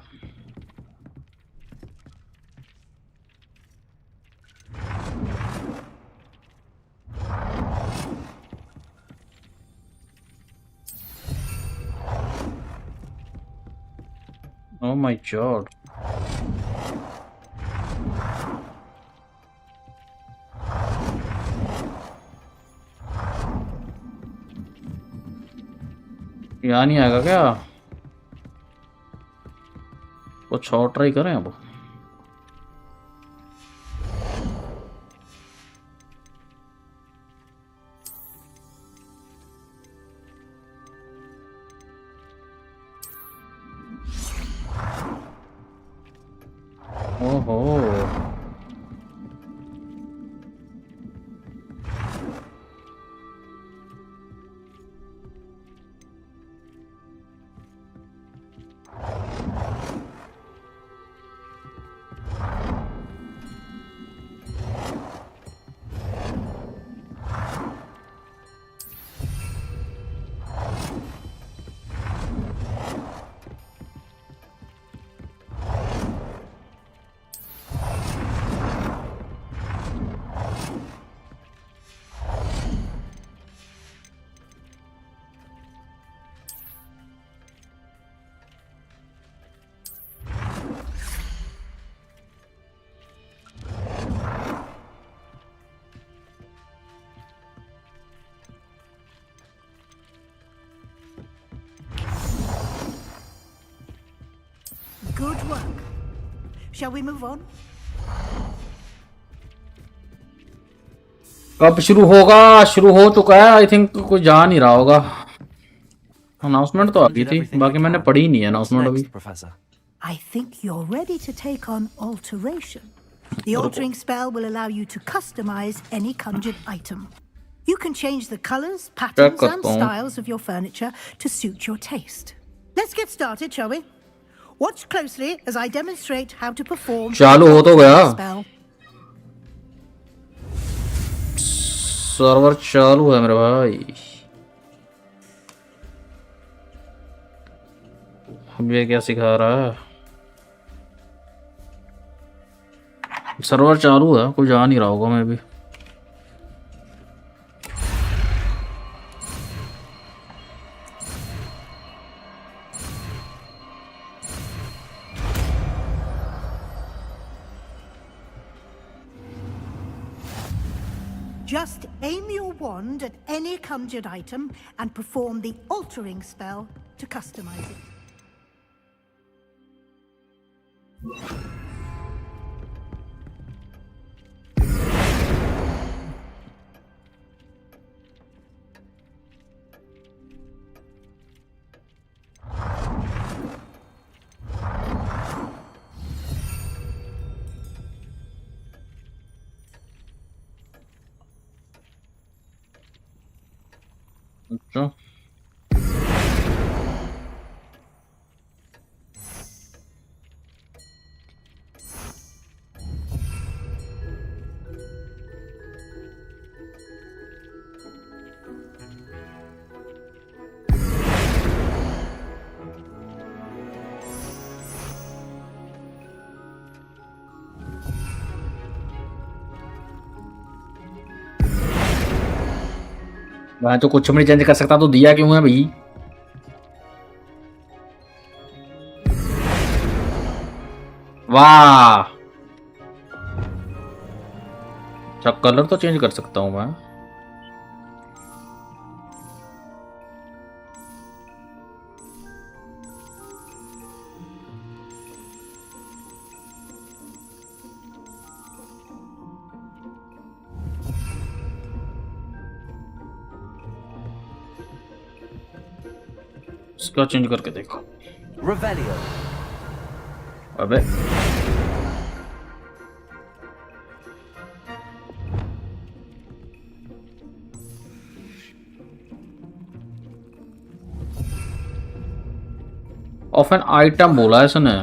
Oh my god. यहाँ नहीं आएगा क्या? कुछ और ट्राई करें अब. ओहो. Good work. Shall we move on? कब शुरू होगा? शुरू हो चुका है. आई थिंक कोई जा नहीं रहा होगा. अनाउंसमेंट तो आ गई थी, बाकी मैंने पढ़ी नहीं है अनाउंसमेंट अभी. I think you're ready to take on alteration. The altering spell will allow you to customize any conjured item. You can change the colors, Check patterns, and करता हूँ. styles of your furniture to suit your taste. Let's get started, shall we? Watch closely as I demonstrate how to perform चालू हो तो गया. spell. Server चालू है मेरे भाई. अब ये क्या सिखा रहा है? सर्वर चालू है, कोई जा नहीं रहा होगा मैं भी. Just aim your wand at any conjured item and perform the altering spell to customize it. अच्छा. मैं तो कुछ भी नहीं चेंज कर सकता, तो दिया क्यों है भाई? वाह, अच्छा कलर तो चेंज कर सकता हूँ मैं. इसका चेंज करके देखो. Revelio. अबे ऑफ एन आइटम बोला है इसने.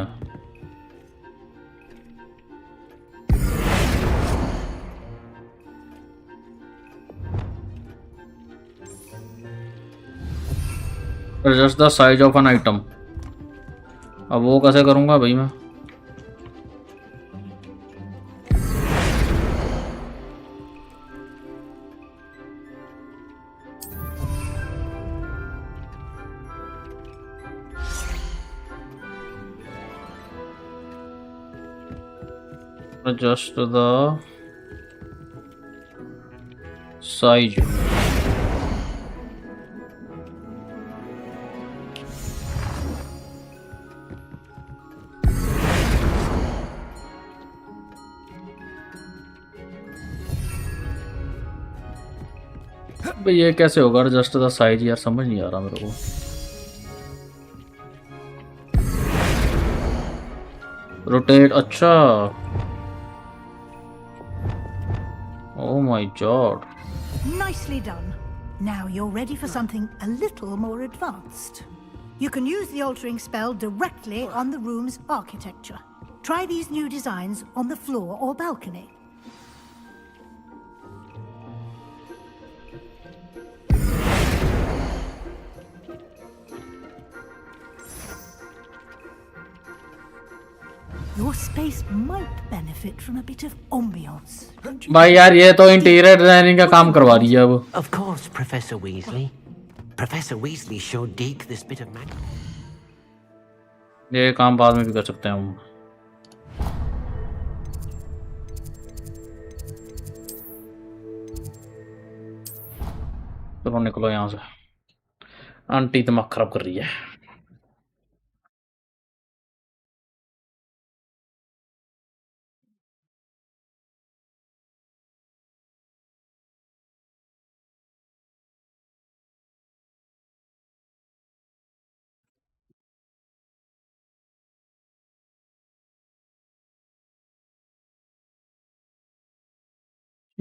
Just the size of an item. अब वो कैसे करूंगा भाई मैं? Adjust the size. भाई ये कैसे होगा एडजस्ट द साइज? यार समझ नहीं आ रहा मेरे को. रोटेट, अच्छा. Oh my god. Nicely done. Now you're ready for something a little more advanced. You can use the altering spell directly on the room's architecture. Try these new designs on the floor or balcony. Your space might benefit from a bit of ambiance. भाई यार ये तो interior designing का काम करवा रही है अब. Of course, Professor Weasley. Professor Weasley showed Deke this bit of magic. ये काम बाद में भी कर सकते हैं हम. चलो निकलो यहाँ से. आंटी दिमाग खराब कर रही है.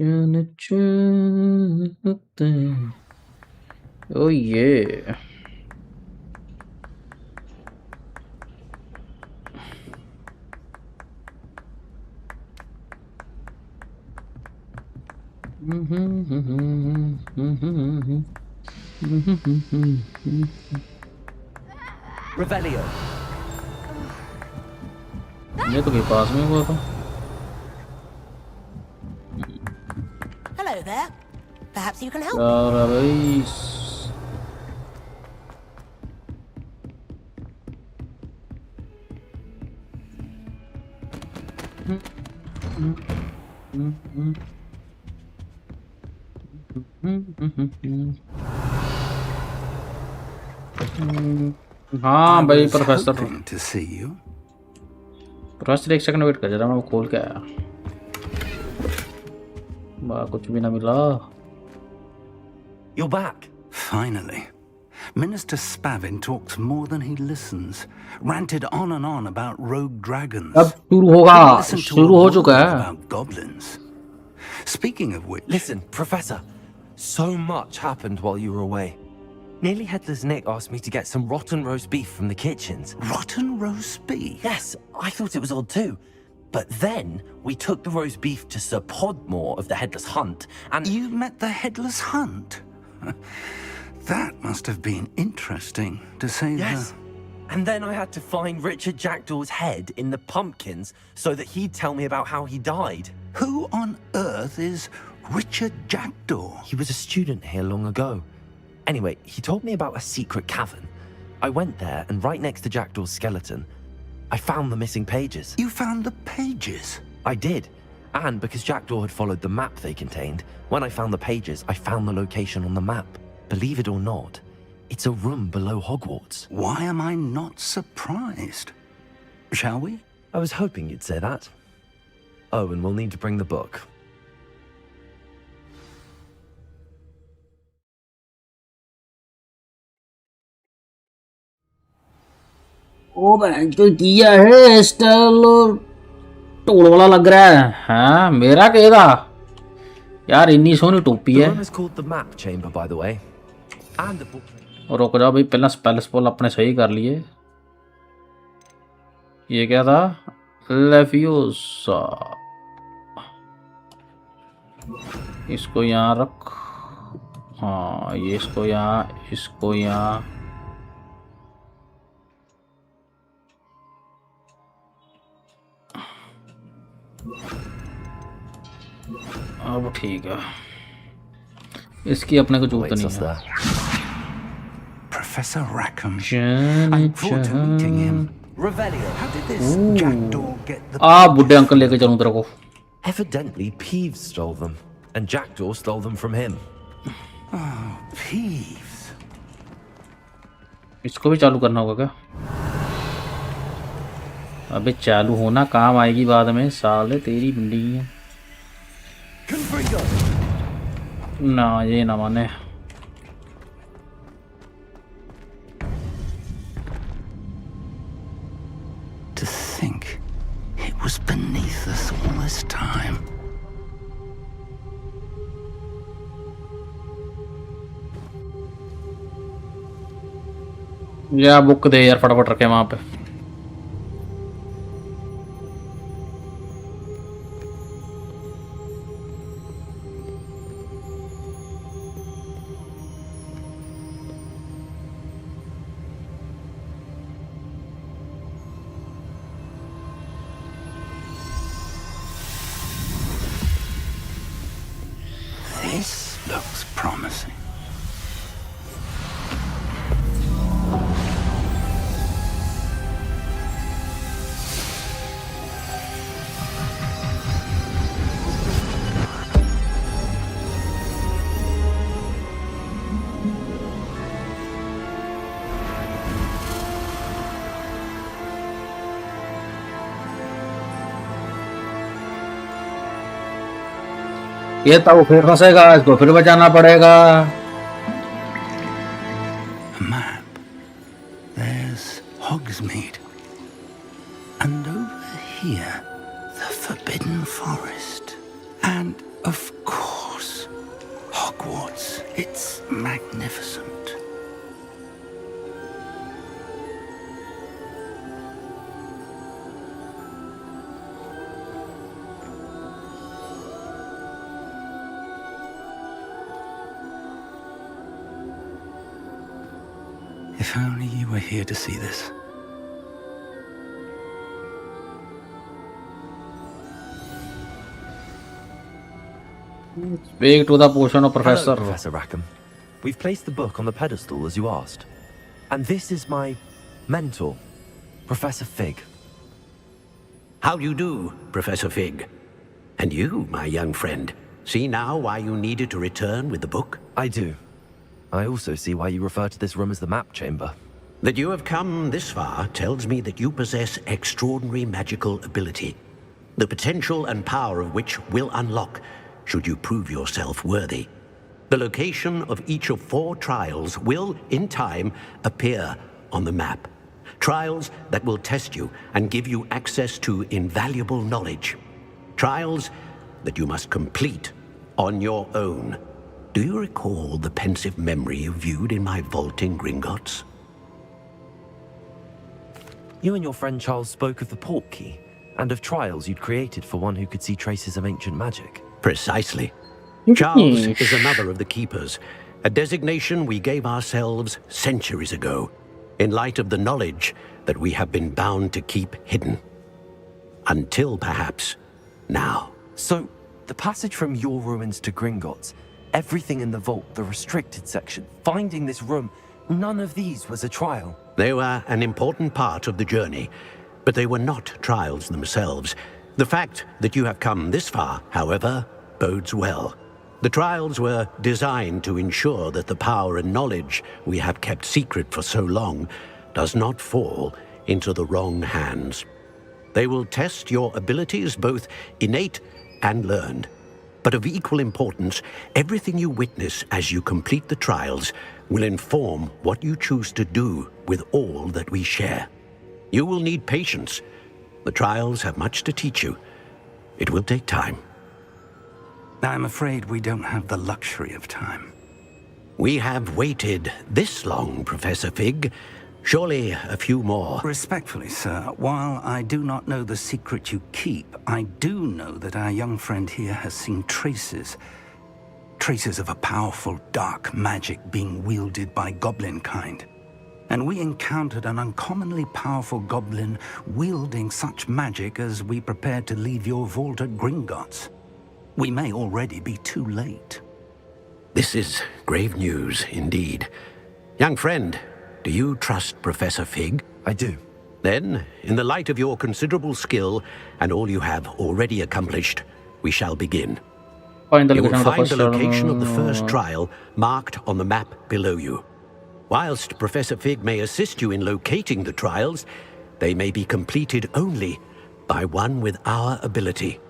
Oh yeah. Revelio. ये तो के पास में हुआ था. Hello there. Perhaps you can help. यार भाई. हाँ भाई प्रोफेसर. प्रोफेसर एक सेकंड वेट कर जरा, मैं वो खोल के आया. वाह कुछ भी ना मिला. You're back. Finally. Minister Spavin talks more than he listens. Ranted on and on about rogue dragons. अब शुरू होगा. शुरू हो चुका है. About goblins. Speaking of which... Listen, Professor. So much happened while you were away. Nearly Headless Nick asked me to get some rotten roast beef from the kitchens. Rotten roast beef? Yes, I thought it was odd too. But then we took the roast beef to Sir Podmore of the Headless Hunt, and... You met the Headless Hunt? That must have been interesting, to say Yes. And then I had to find Richard Jackdaw's head in the pumpkins so that he'd tell me about how he died. Who on earth is Richard Jackdaw? He was a student here long ago. Anyway, he told me about a secret cavern. I went there, and right next to Jackdaw's skeleton, I found the missing pages. You found the pages? I did. And because Jackdaw had followed the map they contained, when I found the pages, I found the location on the map. Believe it or not, it's a room below Hogwarts. Why am I not surprised? Shall we? I was hoping you'd say that. Oh, and we'll need to bring the book. ओ bank तो किया है style और toll वाला लग रहा है. हाँ मेरा केगा यार इन्नी सोनी टोपी है. The room is called the map chamber, by the way. And the book. और रुक जाओ भाई, पहला स्पेल स्पॉल अपने सही कर लिए. ये क्या था? लेवियोसा. इसको यहाँ रख. हाँ ये इसको यहाँ. अब ठीक है. इसकी अपने को जरूरत नहीं है. Professor Rackham. I'm forward to meeting him. Revelio. How did this Jackdaw get the... बुड्ढे अंकल लेके चलूं तेरे को. Evidently, Peeves stole them, and Jackdaw stole them from him. Oh, Peeves. इसको भी चालू करना होगा क्या? अबे चालू होना काम आएगी बाद में. साले तेरी भिंडी है ना. ये ना माने. To think it was beneath us all this time. या बुक दे यार फटाफट रखे वहां पे. This looks promising. ये तो फिर फंसेगा. इसको फिर बचाना पड़ेगा. Map. There's Hogsmeade. And over here, the Forbidden Forest. And of course, Hogwarts. It's magnificent. If only you were here to see this. Speak to the potion of Professor. Hello, Professor Rackham. We've placed the book on the pedestal as you asked. And this is my mentor, Professor Fig. How you do, Professor Fig? And you, my young friend, see now why you needed to return with the book? I do. I also see why you refer to this room as the map chamber. That you have come this far tells me that you possess extraordinary magical ability, the potential and power of which will unlock should you prove yourself worthy. The location of each of 4 trials will, in time, appear on the map. Trials that will test you and give you access to invaluable knowledge. Trials that you must complete on your own. Do you recall the pensive memory you viewed in my vault in Gringotts? You and your friend Charles spoke of the port key, and of trials you'd created for one who could see traces of ancient magic. Precisely. Charles is another of the Keepers, a designation we gave ourselves centuries ago, in light of the knowledge that we have been bound to keep hidden. Until perhaps now. So, the passage from your ruins to Gringotts, everything in the vault, the restricted section, finding this room, none of these was a trial. They were an important part of the journey, but they were not trials themselves. The fact that you have come this far, however, bodes well. The trials were designed to ensure that the power and knowledge we have kept secret for so long does not fall into the wrong hands. They will test your abilities, both innate and learned. But of equal importance, everything you witness as you complete the trials will inform what you choose to do with all that we share. You will need patience. The trials have much to teach you. It will take time. I'm afraid we don't have the luxury of time. We have waited this long, Professor Fig. Surely a few more. Respectfully, sir, while I do not know the secret you keep, I do know that our young friend here has seen traces of a powerful dark magic being wielded by goblin kind. And we encountered an uncommonly powerful goblin wielding such magic as we prepared to leave your vault at Gringotts. We may already be too late. This is grave news indeed. Young friend, do you trust Professor Fig? I do. Then, in the light of your considerable skill and all you have already accomplished, we shall begin. You will find the location of the first trial marked on the map below you. Whilst Professor Fig may assist you in locating the trials, they may be completed only by one with our ability.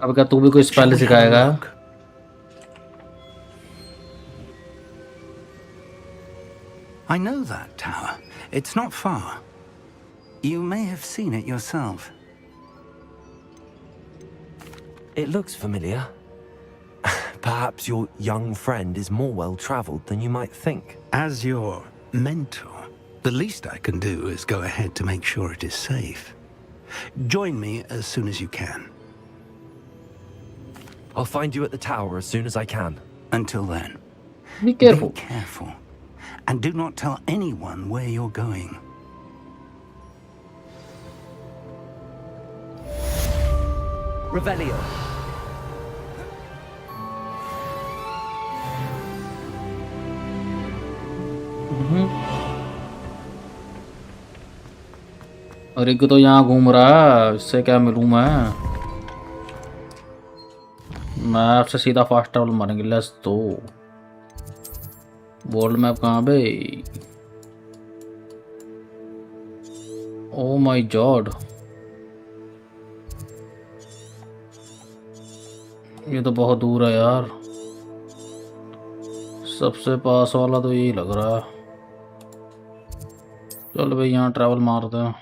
अब क्या तू भी कोई spell सिखाएगा? I know that tower. It's not far. You may have seen it yourself. It looks familiar. Perhaps your young friend is more well-traveled than you might think. As your mentor, the least I can do is go ahead to make sure it is safe. Join me as soon as you can. I'll find you at the tower as soon as I can. Until then, be careful. Be careful. And do not tell anyone where you're going. Revelio. और एक तो यहाँ घूम रहा है, इससे क्या मिलूँ मैं आपसे सीधा फास्ट ट्रैवल मारेंगे। लेट्स तो वर्ल्ड मैप कहाँ पे? ओ माय गॉड, ये तो बहुत दूर है यार। सबसे पास वाला तो यही लग रहा है। चल भाई यहाँ ट्रैवल मारते हैं।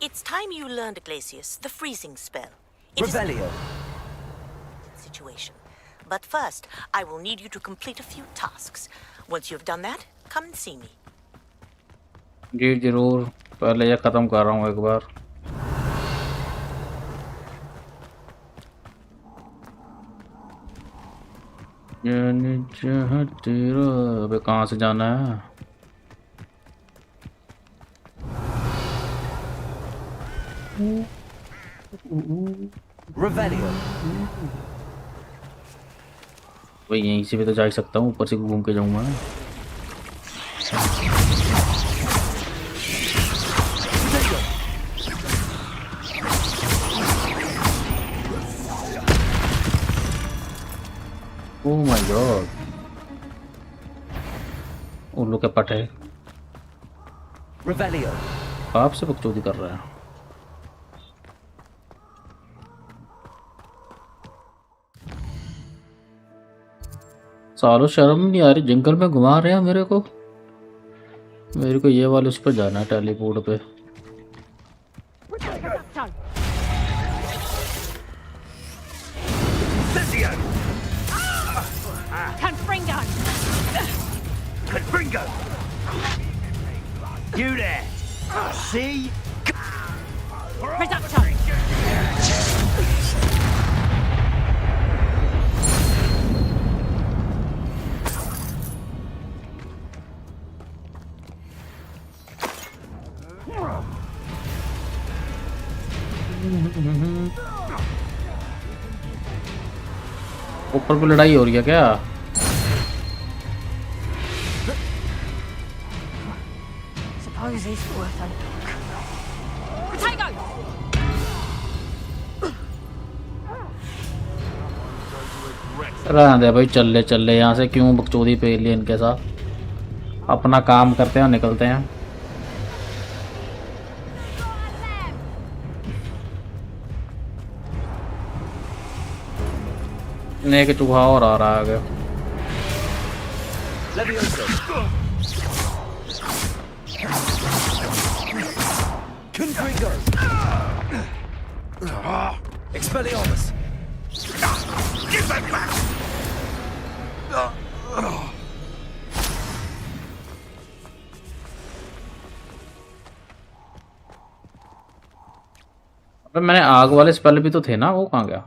It's time you learned, Glacius, the freezing spell. Revelio. Situation. But first, I will need you to complete a few tasks. Once you've done that, come and see me. जी जरूर, पहले ये खत्म कर रहा हूँ एक बार। अबे कहाँ से जाना है? Revelio. भाई यहीं से भी तो जा ही सकता हूँ, ऊपर से घूम के जाऊँगा। ओह माय गॉड, उल्लू के पटे Revelio. आपसे बकचोदी कर रहा है। सालों शर्म नहीं आ रही, जंगल में घुमा रहे हैं मेरे को। मेरे को ये वाले उस पर जाना है, टेलीपोर्ट पे। Confringo! You there! See? Reduction! ऊपर पे लड़ाई हो रही है क्या? Suppose it's worth a look. Potato! रहने दे भाई, चल ले यहाँ से। क्यों बकचोदी पे लिए इनके साथ? अपना काम करते हैं और निकलते हैं। एक चूहा और आ रहा है आगे। Confringo. Expelliarmus. Give that back! अबे मैंने आग वाले स्पेल भी तो थे ना, वो कहाँ गया?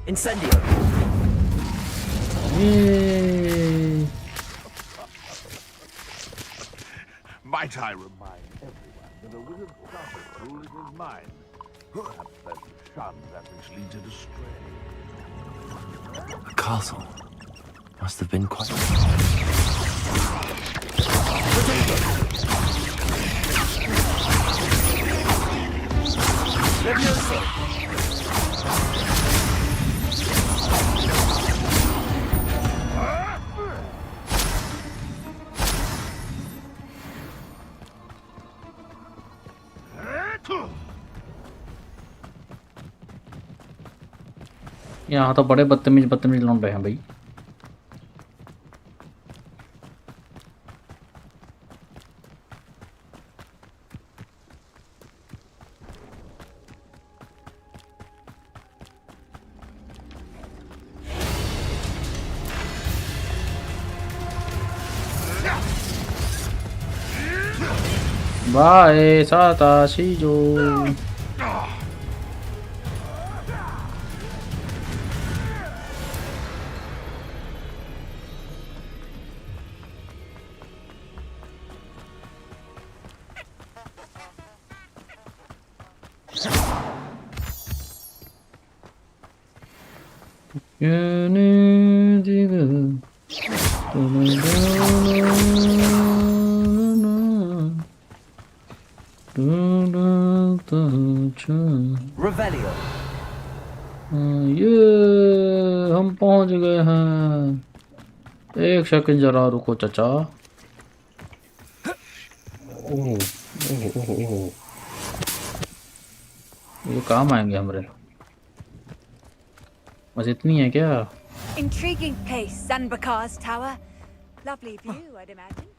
Incendio. Might I remind everyone that a wizard's trumpet rule is his mind. Perhaps that shun that which leads it astray. The castle must have been quite... Leviosa. यहाँ तो बड़े बदतमीज लौंडे हैं भाई। बाय साता शीजो। Revelio. ये हम पहुंच गए हैं। एक सेकंड जरा रुको चाचा। ओह ये काम आएंगे हमारे। बस इतनी है क्या? Intriguing place, Zanbakar's tower. Lovely view, I'd imagine.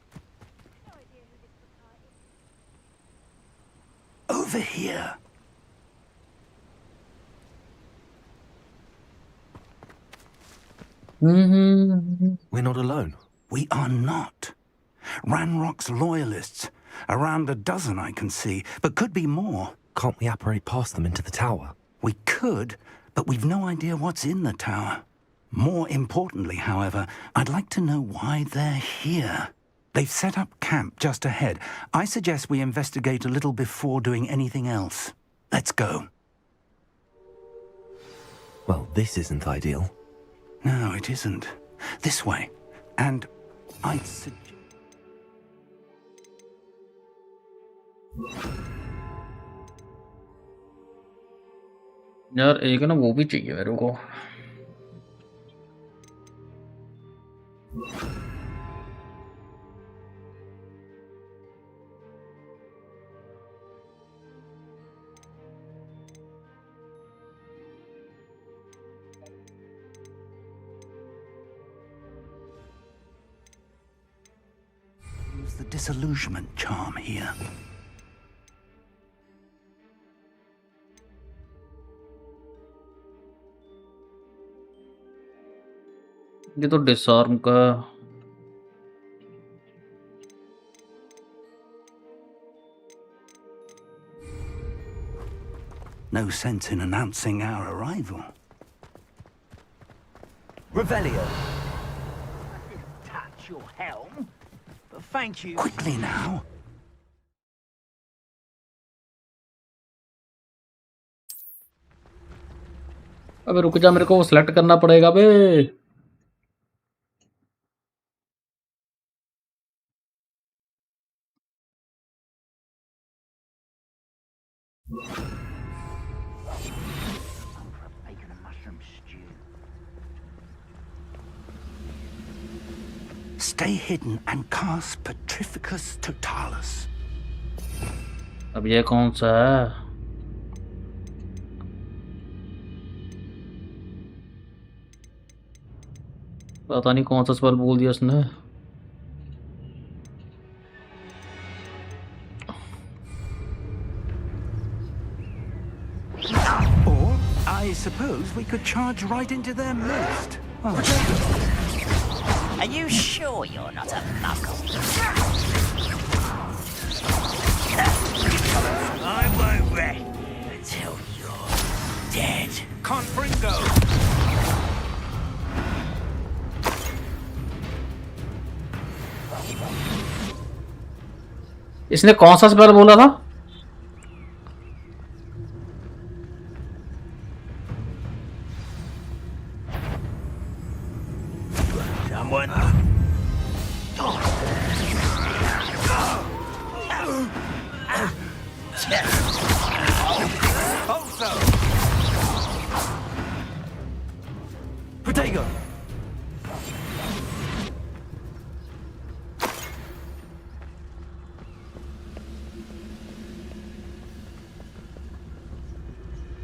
Over here. We're not alone. We are not. Ranrock's loyalists. Around a dozen I can see, but could be more. Can't we apparate past them into the tower? We could, but we've no idea what's in the tower. More importantly, however, I'd like to know why they're here. They've set up camp just ahead. I suggest we investigate a little before doing anything else. Let's go. Well, this isn't ideal. No, it isn't. This way. And I'd suggest... यार एक ना वो भी चाहिए मेरे को. Use the disillusionment charm here. ये तो डिसआर्म का No sense in announcing our arrival. Revelio. Touch your helm. But thank you. Quickly now. अबे रुक जा, मेरे को सिलेक्ट करना पड़ेगा बे. Stay hidden and cast Petrificus Totalus. अब ये कौन सा है? पता नहीं कौन सा स्पेल बोल दिया उसने. Or, I suppose we could charge right into their midst. Oh. Are you sure you're not a muggle? I won't rest until you're dead. Confringo. इसने कौन सा स्पेल बोला था? Someone. Also. Protego.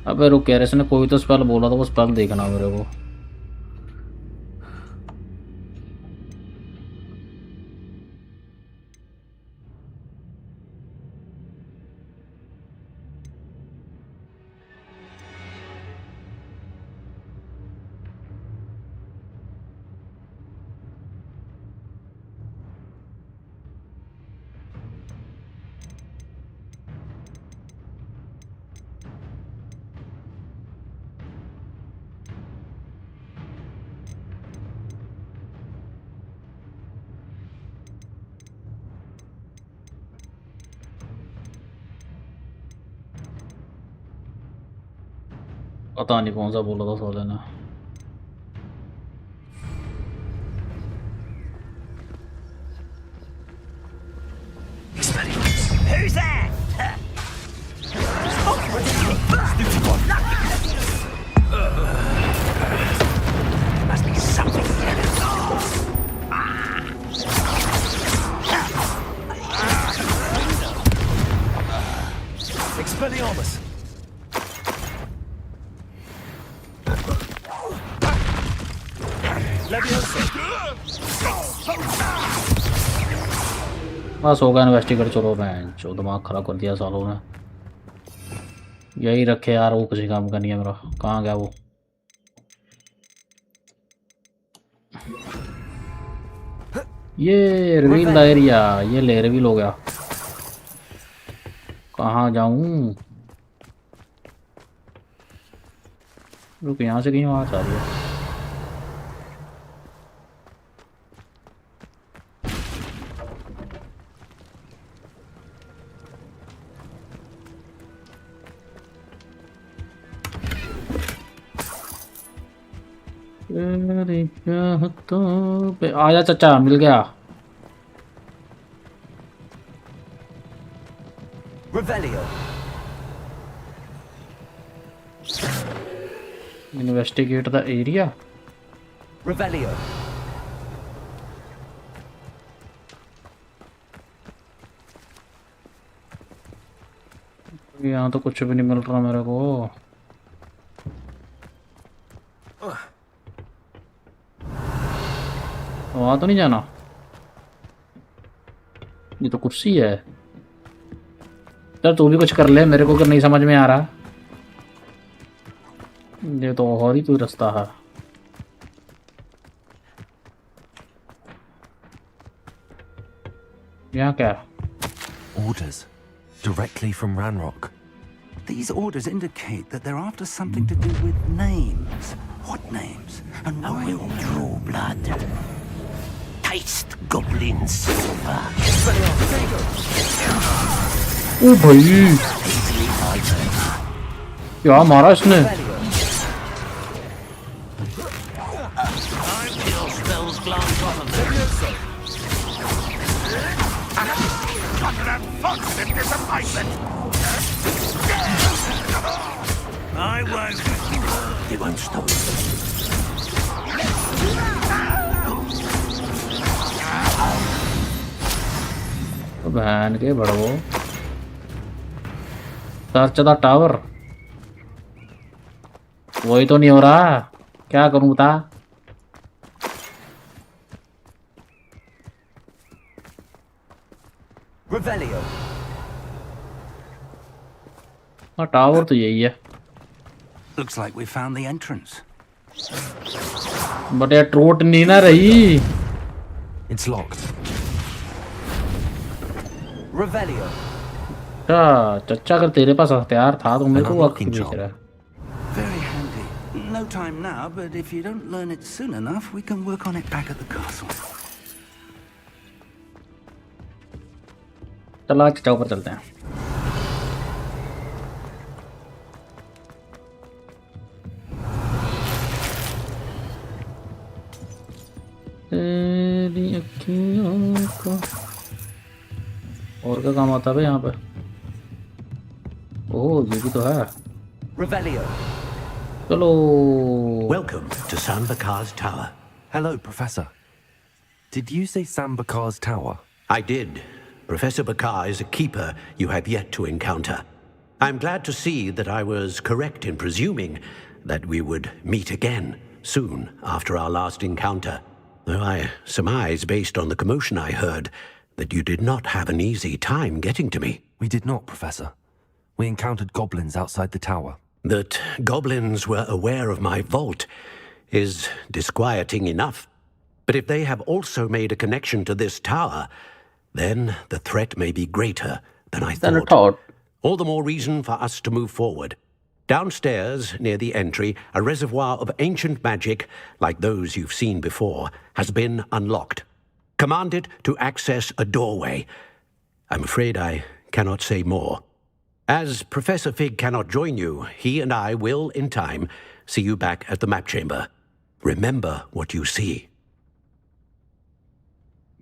अबे रुक यार, इसने कोई तो स्पेल बोला था, वो स्पेल देखना मेरे को. पता नहीं कौन सा बोला था साले ने. Who's there? Must be something. Expelliarmus. बस होगा इन्वेस्टिगेट। चलो मैं जो दिमाग खराब कर दिया सालों ने। यही रखे यार, वो किसी काम का नहीं है मेरा। कहाँ गया वो? ये रिवील द एरिया, ये ले रिवील हो गया। कहाँ जाऊँ? रुक, यहाँ से कहीं आवाज आ रही है। आजा चाचा, मिल गया। Revelio. Investigate the area. Revelio. यहाँ तो कुछ भी नहीं मिल रहा मेरे को। वहाँ तो नहीं जाना। ये तो कुर्सी है। चल तू भी कुछ कर ले, मेरे को कर नहीं समझ में आ रहा। ये तो और ही कोई रास्ता है। यहाँ क्या? Orders directly from Ranrock. These orders indicate that they're after something to do with names. What names? And why? I will draw blood. Taste goblin silver. ओ भाई, क्या मारा इसने? I won't. They won't stop. बहन के बड़ो। Search the tower. वही तो नहीं हो रहा, क्या करूं बता? Revelio. हाँ, टावर तो यही है। Looks like we found the entrance. But यार ट्रोट नहीं ना रही। It's locked. Revelio. चच्चा, अगर तेरे पास हथियार था तो मेरे को वक्त बेच रहा है। Very handy. No time now, but if you don't learn it soon enough, we can work on it back at the castle. चला चच्चा, ऊपर चलते हैं। तेरी अखियों को और क्या काम आता है यहाँ पे? ओह, ये भी तो है। Revelio. चलो। Welcome to Sambakar's Tower. Hello, Professor. Did you say Sambakar's Tower? I did. Professor Bakar is a keeper you have yet to encounter. I'm glad to see that I was correct in presuming that we would meet again soon after our last encounter. Though I surmise, based on the commotion I heard, that you did not have an easy time getting to me. We did not, Professor. We encountered goblins outside the tower. That goblins were aware of my vault is disquieting enough. But if they have also made a connection to this tower, then the threat may be greater than I thought. All the more reason for us to move forward. Downstairs, near the entry, a reservoir of ancient magic, like those you've seen before, has been unlocked. Commanded to access a doorway. I'm afraid I cannot say more. As Professor Fig cannot join you, he and I will, in time, see you back at the map chamber. Remember what you see.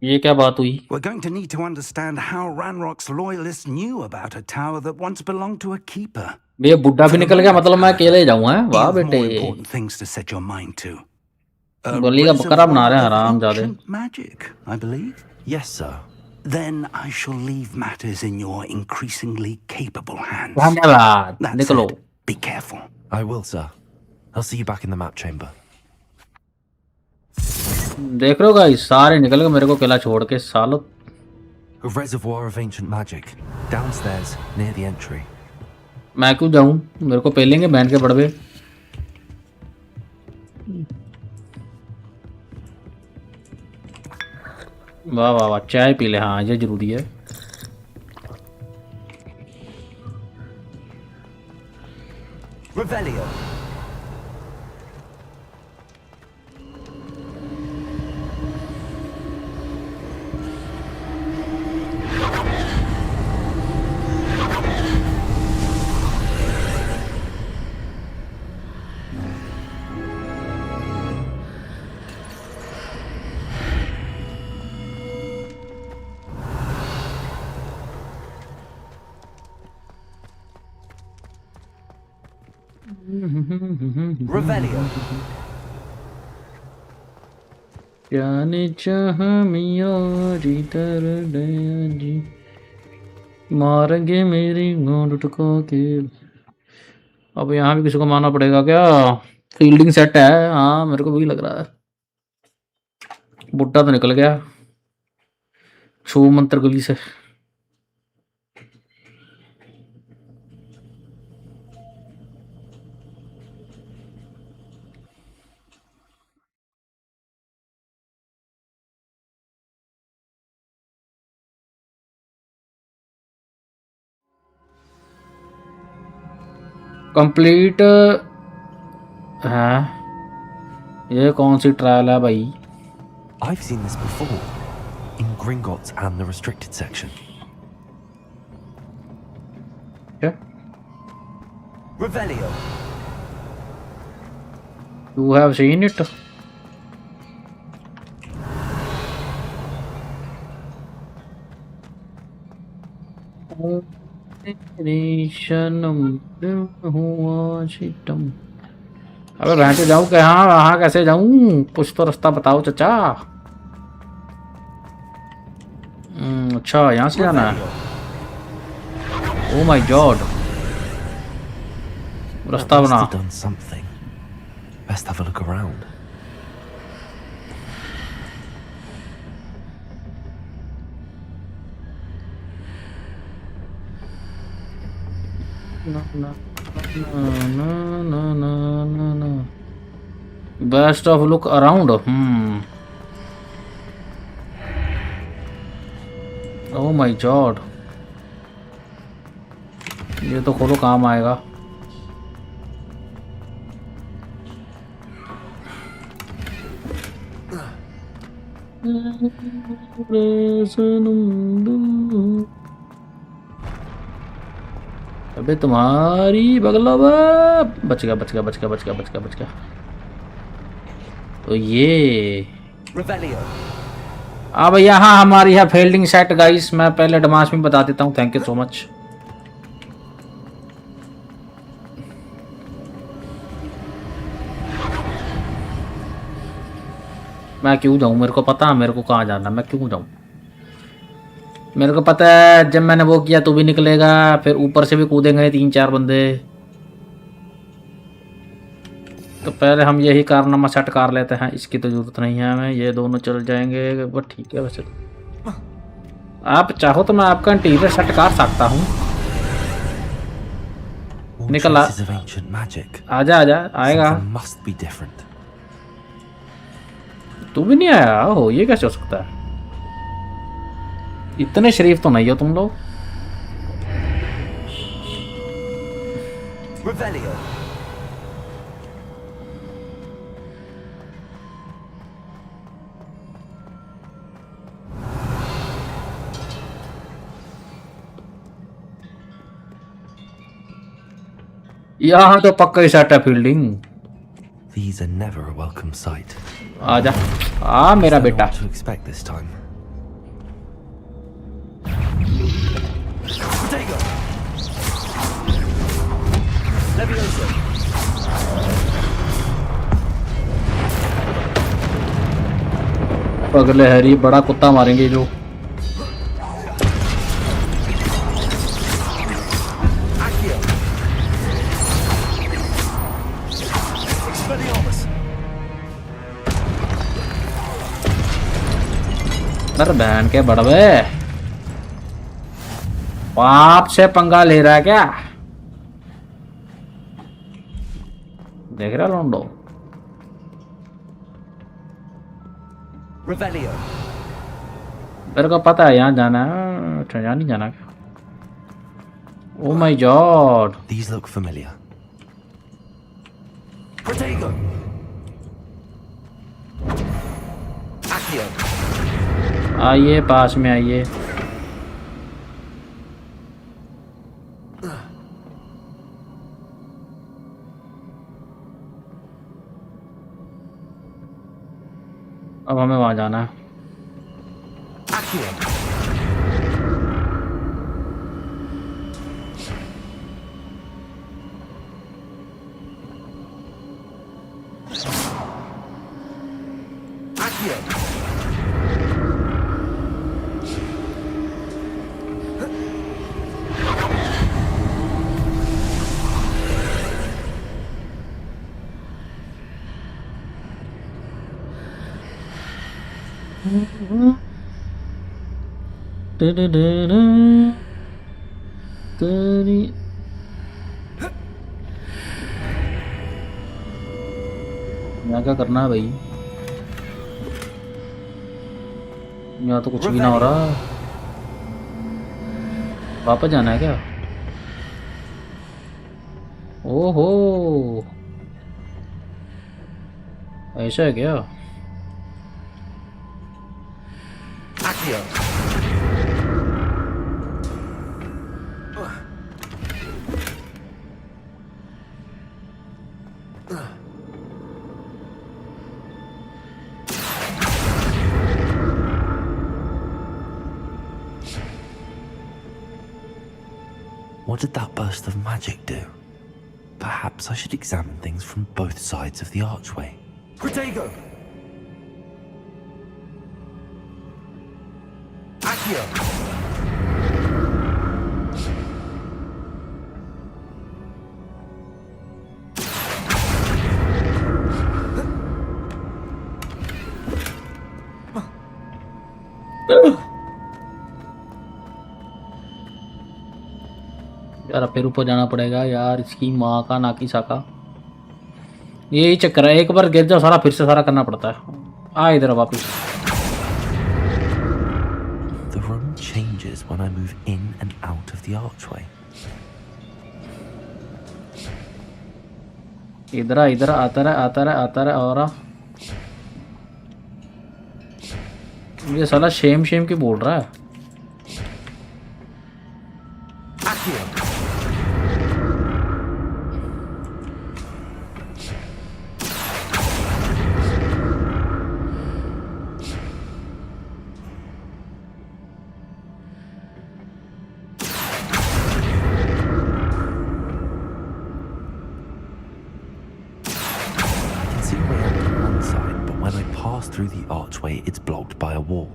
ये क्या बात हुई? We're going to need to understand how Ranrock's loyalists knew about a tower that once belonged to a keeper. ये बुड्ढा भी निकल गया, मतलब मैं अकेले जाऊंगा? वाह बेटे। Important things to set your mind to. गली का बकरा बना रहे हैं हराम जादे। Magic, I believe. Yes, sir. Then I shall leave matters in your increasingly capable hands. धन्यवाद। निकलो। Be careful. I will, sir. I'll see you back in the map chamber. देख रहे हो गाइस, सारे निकल गए मेरे को किला छोड़ के सालो। A reservoir of ancient magic, downstairs near the entry. मैं क्यों जाऊं, मेरे को पेलेंगे बैंड के बड़वे। वाह वाह वाह, चाय पी ले, हाँ ये जरूरी है। Revelio. Revelio. जाने जहाँ मियाँ जी तर दया जी मारेंगे मेरी गोंड टुका के। अब यहाँ भी किसी को मारना पड़ेगा क्या? फील्डिंग सेट है, हाँ मेरे को भी लग रहा है। बुड्ढा तो निकल गया छू मंत्र गली से। कंप्लीट है, ये कौन सी ट्रायल है भाई? I've seen this before in Gringotts and the restricted section. क्या? Revelio. You have seen it? अबे मैं तो जाऊँ क्या? हाँ वहाँ कैसे जाऊँ? कुछ तो रास्ता बताओ चचा। अच्छा यहाँ से जाना है। ओह माय गॉड, रास्ता बना। Done something. Best have a look around. No, no, no, no, no, no, no. Best of look around. Oh my god. ये तो खोलो काम आएगा। अबे तुम्हारी बगला बच गया बच गया बच गया बच गया बच गया बच गया। तो ये अब यहाँ हमारी है फील्डिंग सेट गाइस। मैं पहले एडवांस में बता देता हूँ। Thank you so much. मैं क्यों जाऊँ? मेरे को पता है मेरे को कहाँ जाना। मैं क्यों जाऊँ? मेरे को पता है जब मैंने वो किया तो भी निकलेगा, फिर ऊपर से भी कूदेंगे 3-4 बंदे। तो पहले हम यही कारनामा सेट कर लेते हैं। इसकी तो जरूरत नहीं है हमें। ये दोनों चल जाएंगे बस ठीक है। वैसे आप चाहो तो मैं आपका इंटीरियर सेट कर सकता हूँ। निकल आजा आजा आएगा। तू भी नहीं आया हो? ये कैसे हो सकता है? इतने शरीफ तो नहीं हो तुम लोग। यहाँ तो पक्का ही सेट है fielding. These are never a welcome sight. आजा आ मेरा बेटा। To expect this time. अगले हैरी बड़ा कुत्ता मारेंगे जो। सर बहन के बड़वे बाप से पंगा ले रहा है क्या? देख रहा लोंडो? Revelio. तेरे को पता है यहाँ जाना है? अच्छा यहाँ नहीं जाना क्या? Oh my god. These look familiar. Protego. Accio. आइए पास में आइए. अब हमें वहां जाना है. Accio. यहाँ क्या करना है भाई? यहाँ तो कुछ भी ना हो रहा. वापस जाना है क्या? ओहो ऐसा है क्या? Accio. What did that burst of magic do? Perhaps I should examine things from both sides of the archway. Protego. Accio. यार फिर ऊपर जाना पड़ेगा यार. इसकी माँ का नाकी साका. यही चक्कर है. एक बार गिर जाओ सारा फिर से सारा करना पड़ता है. आ इधर वापस. The room changes when I move in and out of the archway. इधर इधर आता रहा और मुझे साला शेम की बोल रहा है. Through the archway, it's blocked by a wall.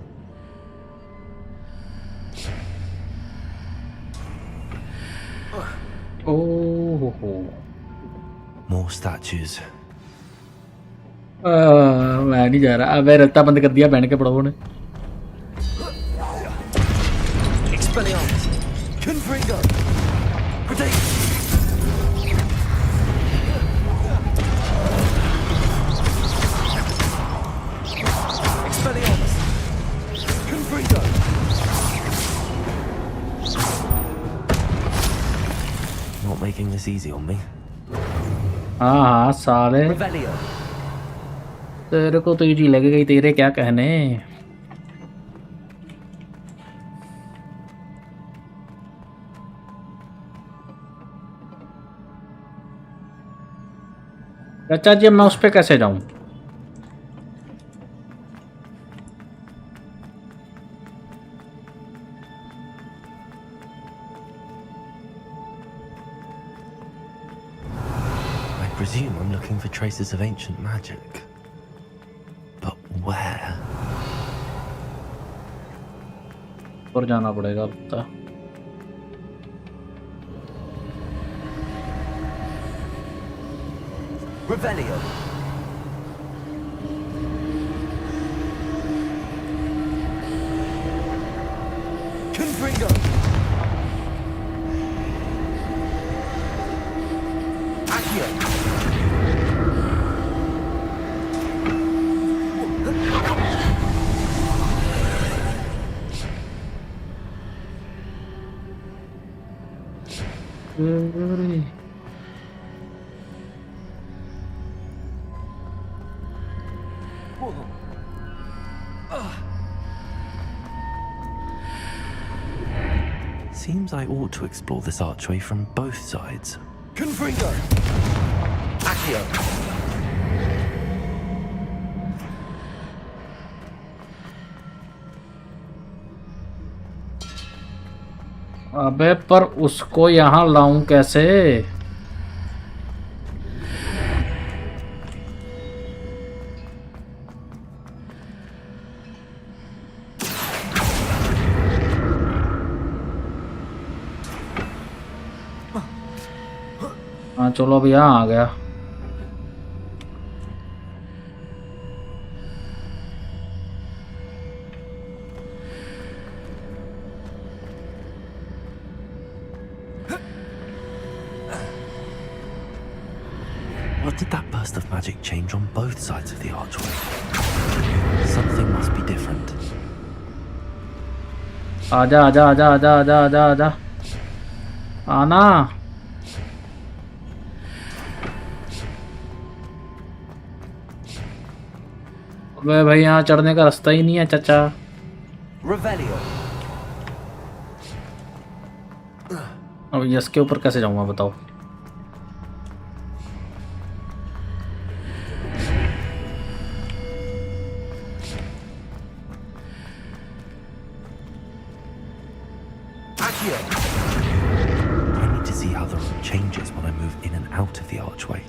Oh. More statues. मैं नहीं जा रहा. अब रत्ता बंद कर दिया बहन के पड़ों ने. Expelliarmus. Confringo. Protego. Not making this easy on me. हाँ साले. तेरे को तो इजी लगेगा. तेरे क्या कहने. चाचा जी मैं उस पे कैसे जाऊं? I presume I'm looking for traces of ancient magic. But where? और जाना पड़ेगा पता. Revelio. Confringo. Accio. Seems I ought to explore this archway from both sides. Confringo. Accio. अबे पर उसको यहाँ लाऊं कैसे? हाँ चलो अब यहाँ आ गया। What did that burst of magic change on both sides of the archway? Something must be different. आजा आजा आजा आजा आजा आजा आजा आना। अबे भाई यहाँ चढ़ने का रास्ता ही नहीं है चाचा। Revelio. अब यस के ऊपर कैसे जाऊँगा बताओ? Accio. I need to see how the room changes when I move in and out of the archway.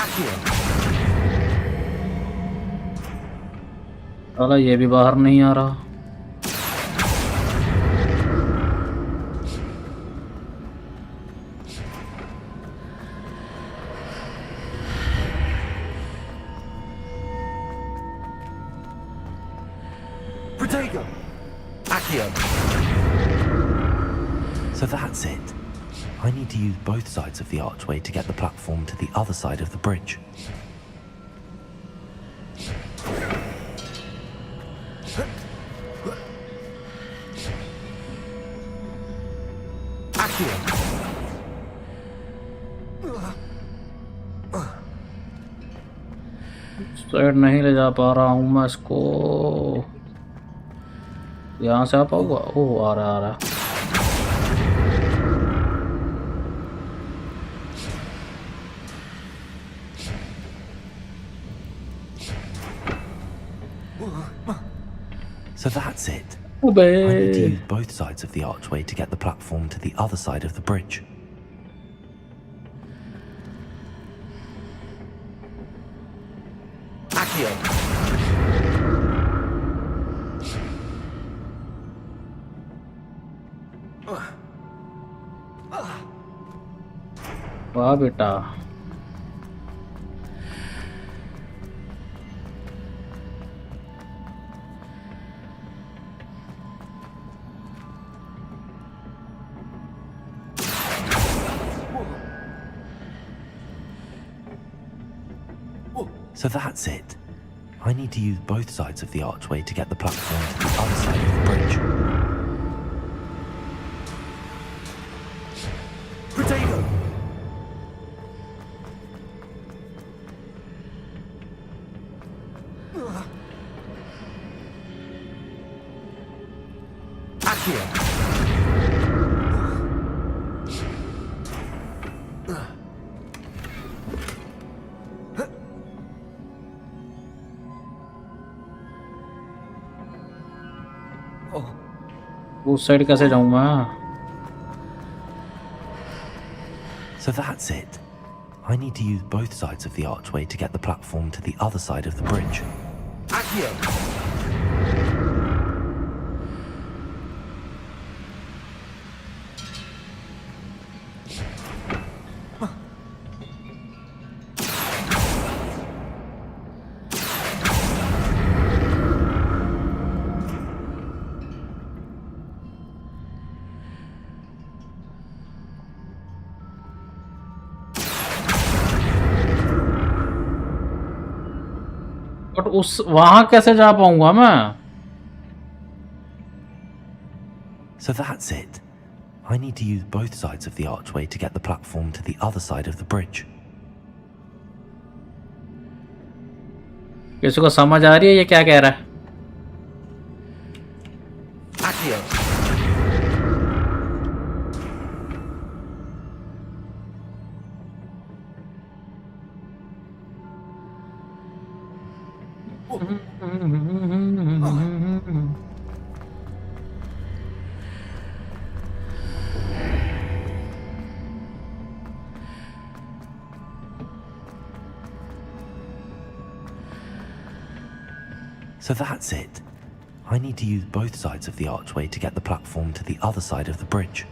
Accio. साला ये भी बाहर नहीं आ रहा। Protego. Accio. So that's it. I need to use both sides of the archway to get the platform to the other side of the bridge. Accio. Side नहीं ले जा पा रहा हूँ मैं इसको। यहाँ से आ पाऊंगा? ओह आ रहा आ रहा। So that's it. Obey. I need to use both sides of the archway to get the platform to the other side of the bridge. Accio. वाह बेटा। So that's it. I need to use both sides of the archway to get the platform to the other side of the bridge. Protego. Accio. उस side कैसे जाऊँ मैं? So that's it. I need to use both sides of the archway to get the platform to the other side of the bridge. Accio. उस वहां कैसे जा पाऊंगा मैं? So that's it. I need to use both sides of the archway to get the platform to the other side of the bridge. किसी को समझ आ रही है ये क्या कह रहा है? Accio. So that's it. I need to use both sides of the archway to get the platform to the other side of the bridge.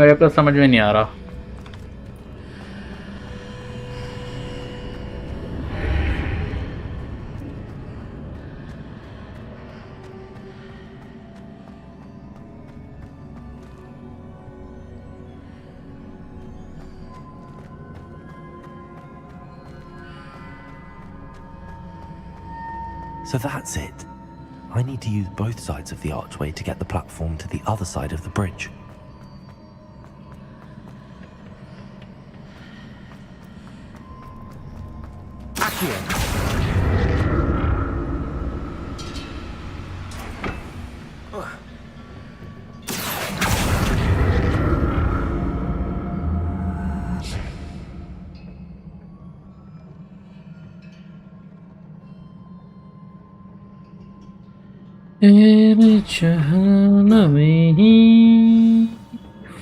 मेरे को समझ में नहीं आ रहा. So that's it. I need to use both sides of the archway to get the platform to the other side of the bridge. Accio.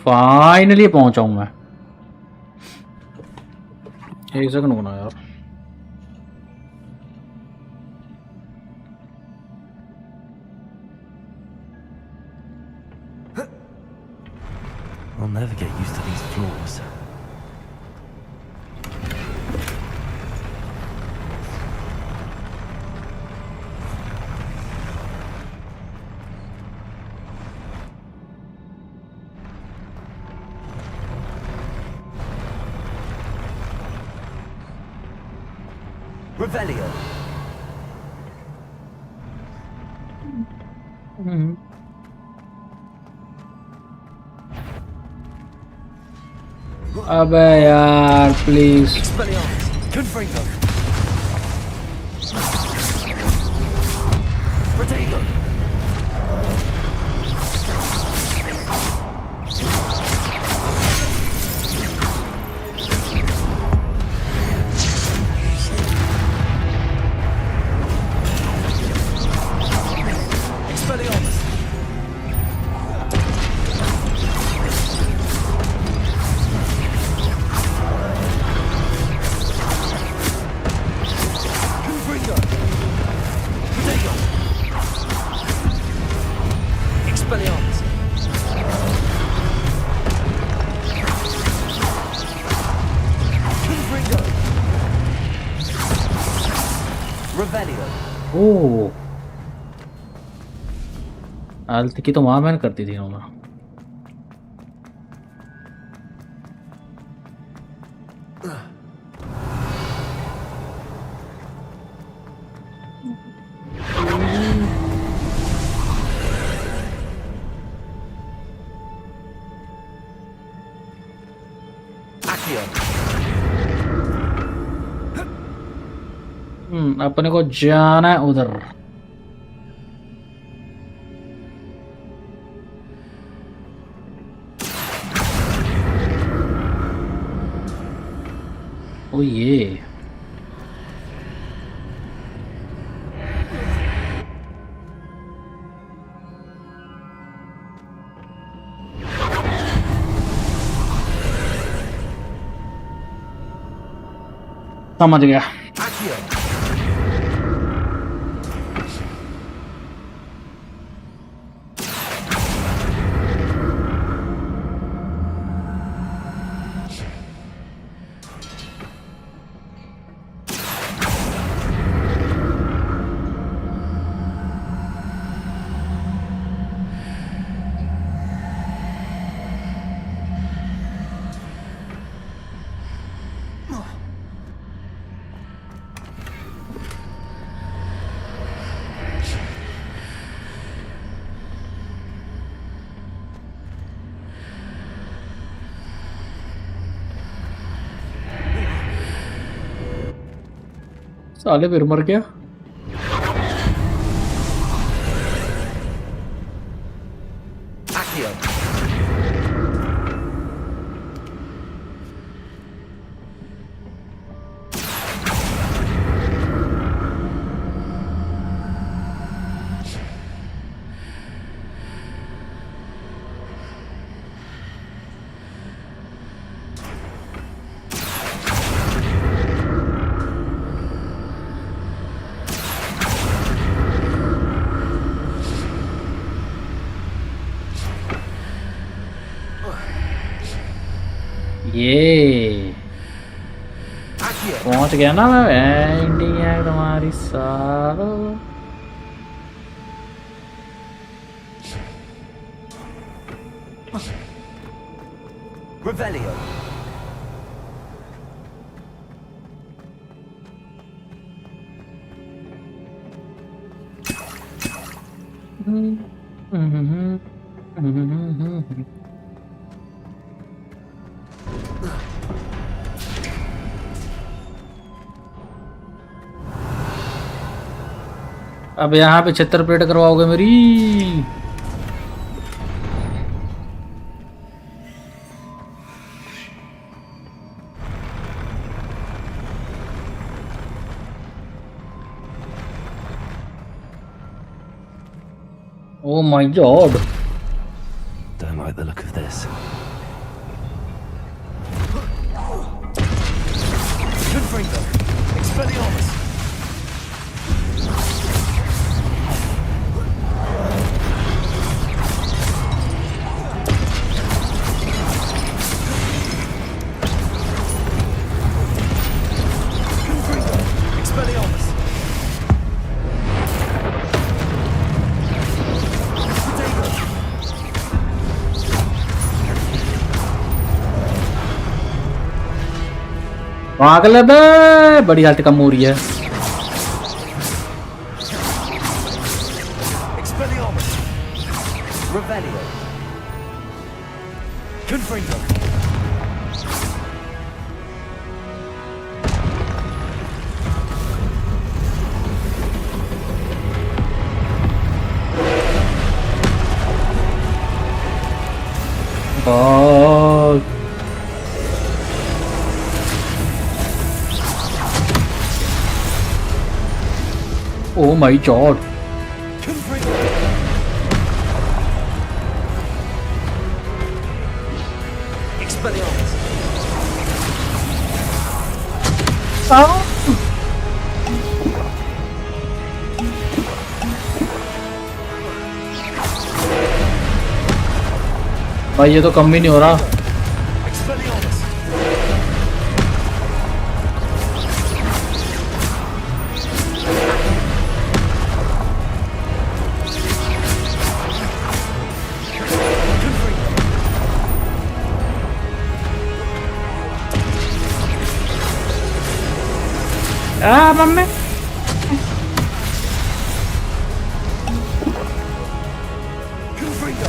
Finally पहुंचा हूं मैं. एक सेकंड होना यार. I'll never get used to these floors. Revelio. अबे यार please. Expelliarmus. Confringo. Protego. Expelliarmus. Confringo. Protego. Expelliarmus. Confringo. Revelio. ओह आलती की तो वहां मैंने करती थी ना. Accio. अपने को जाना है उधर. ओ ये समझ गया. Accio. साले फिर मर गया। Accio. ये पहुंच गया ना मैं इंडिया तुम्हारी सालो। Revelio. अब यहाँ पे छत्तर प्लेट करवाओगे मेरी। Oh my god. Don't like the look of this. Confringo. Expelliarmus. Confringo. Expelliarmus. पागल बे, बड़ी हालत कम हो रही है। Expelliarmus. Revelio. Confringo. Oh. Oh my god. Confringo. Expelliarmus. भाई ये तो कम भी नहीं हो रहा। Expelliarmus. Mummy Confringo.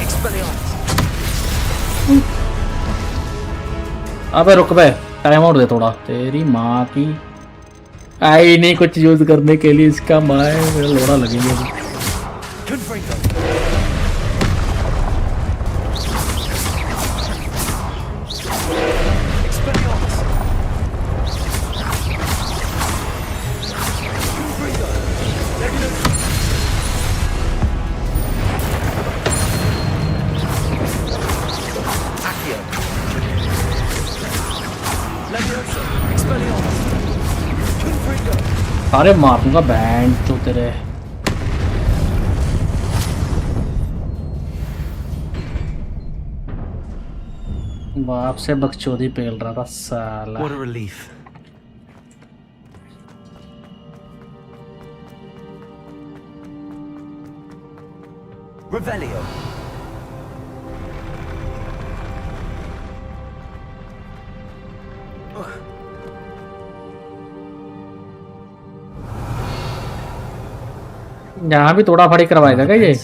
Expelliarmus. अबे रुक बे, टाइम आउट दे थोड़ा। तेरी माँ की आई नहीं कुछ यूज करने के लिए इसका माए मेरा लोड़ा लगेगा। Confringo. Expelliarmus. Confringo. Leviosa. Accio. Leviosa. Expelliarmus. Confringo. अरे मार दूंगा बैंड तो तेरे। बाप से बकचोदी पेल रहा था साला। What a relief. Revelio. यहाँ भी थोड़ा फड़ी करवाएगा क्या ये?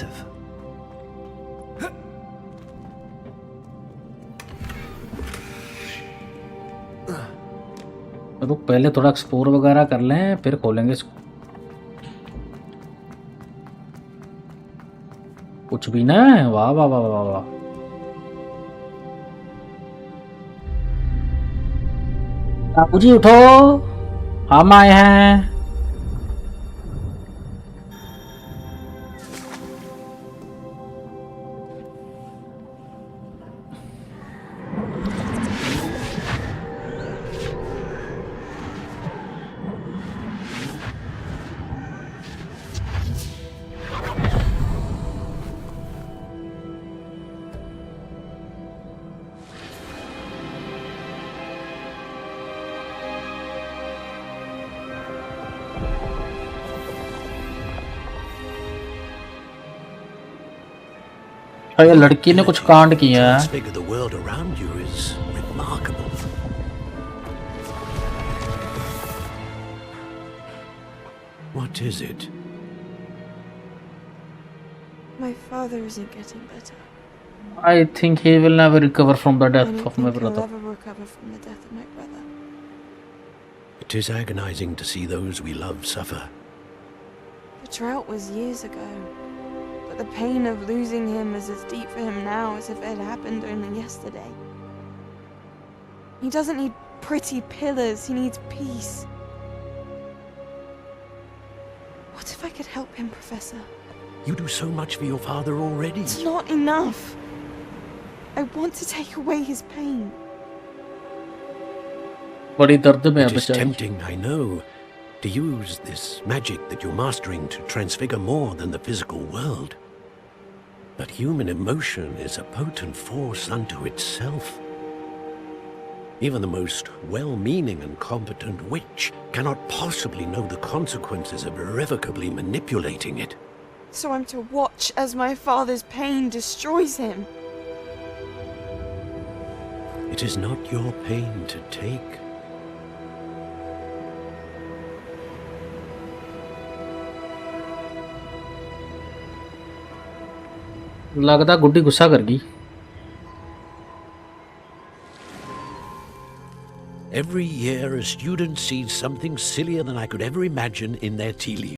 रुक पहले थोड़ा एक्सप्लोर वगैरह कर लें फिर खोलेंगे इसको। कुछ भी ना। वाह वाह वाह वाह वाह। बाबूजी उठो, हम आए हैं। ये लड़की ने कुछ कांड किया है। Transfigure the world around you is remarkable. What is it? My father isn't getting better. I think he will never recover from the I death don't of my think brother. he'll ever recover from the death of my brother. It is agonizing to see those we love suffer. The drought was years ago. But the pain of losing him is as deep for him now as if it had happened only yesterday. He doesn't need pretty pillars, he needs peace. What if I could help him, Professor? You do so much for your father already. It's not enough. I want to take away his pain. बड़ी दर्द में है It is बेचारी। tempting, I know, to use this magic that you're mastering to transfigure more than the physical world. But human emotion is a potent force unto itself. Even the most well-meaning and competent witch cannot possibly know the consequences of irrevocably manipulating it. So I'm to watch as my father's pain destroys him. It is not your pain to take. लगता गुड्डी गुस्सा कर गई। Every year, a student sees something sillier than I could ever imagine in their tea leaves.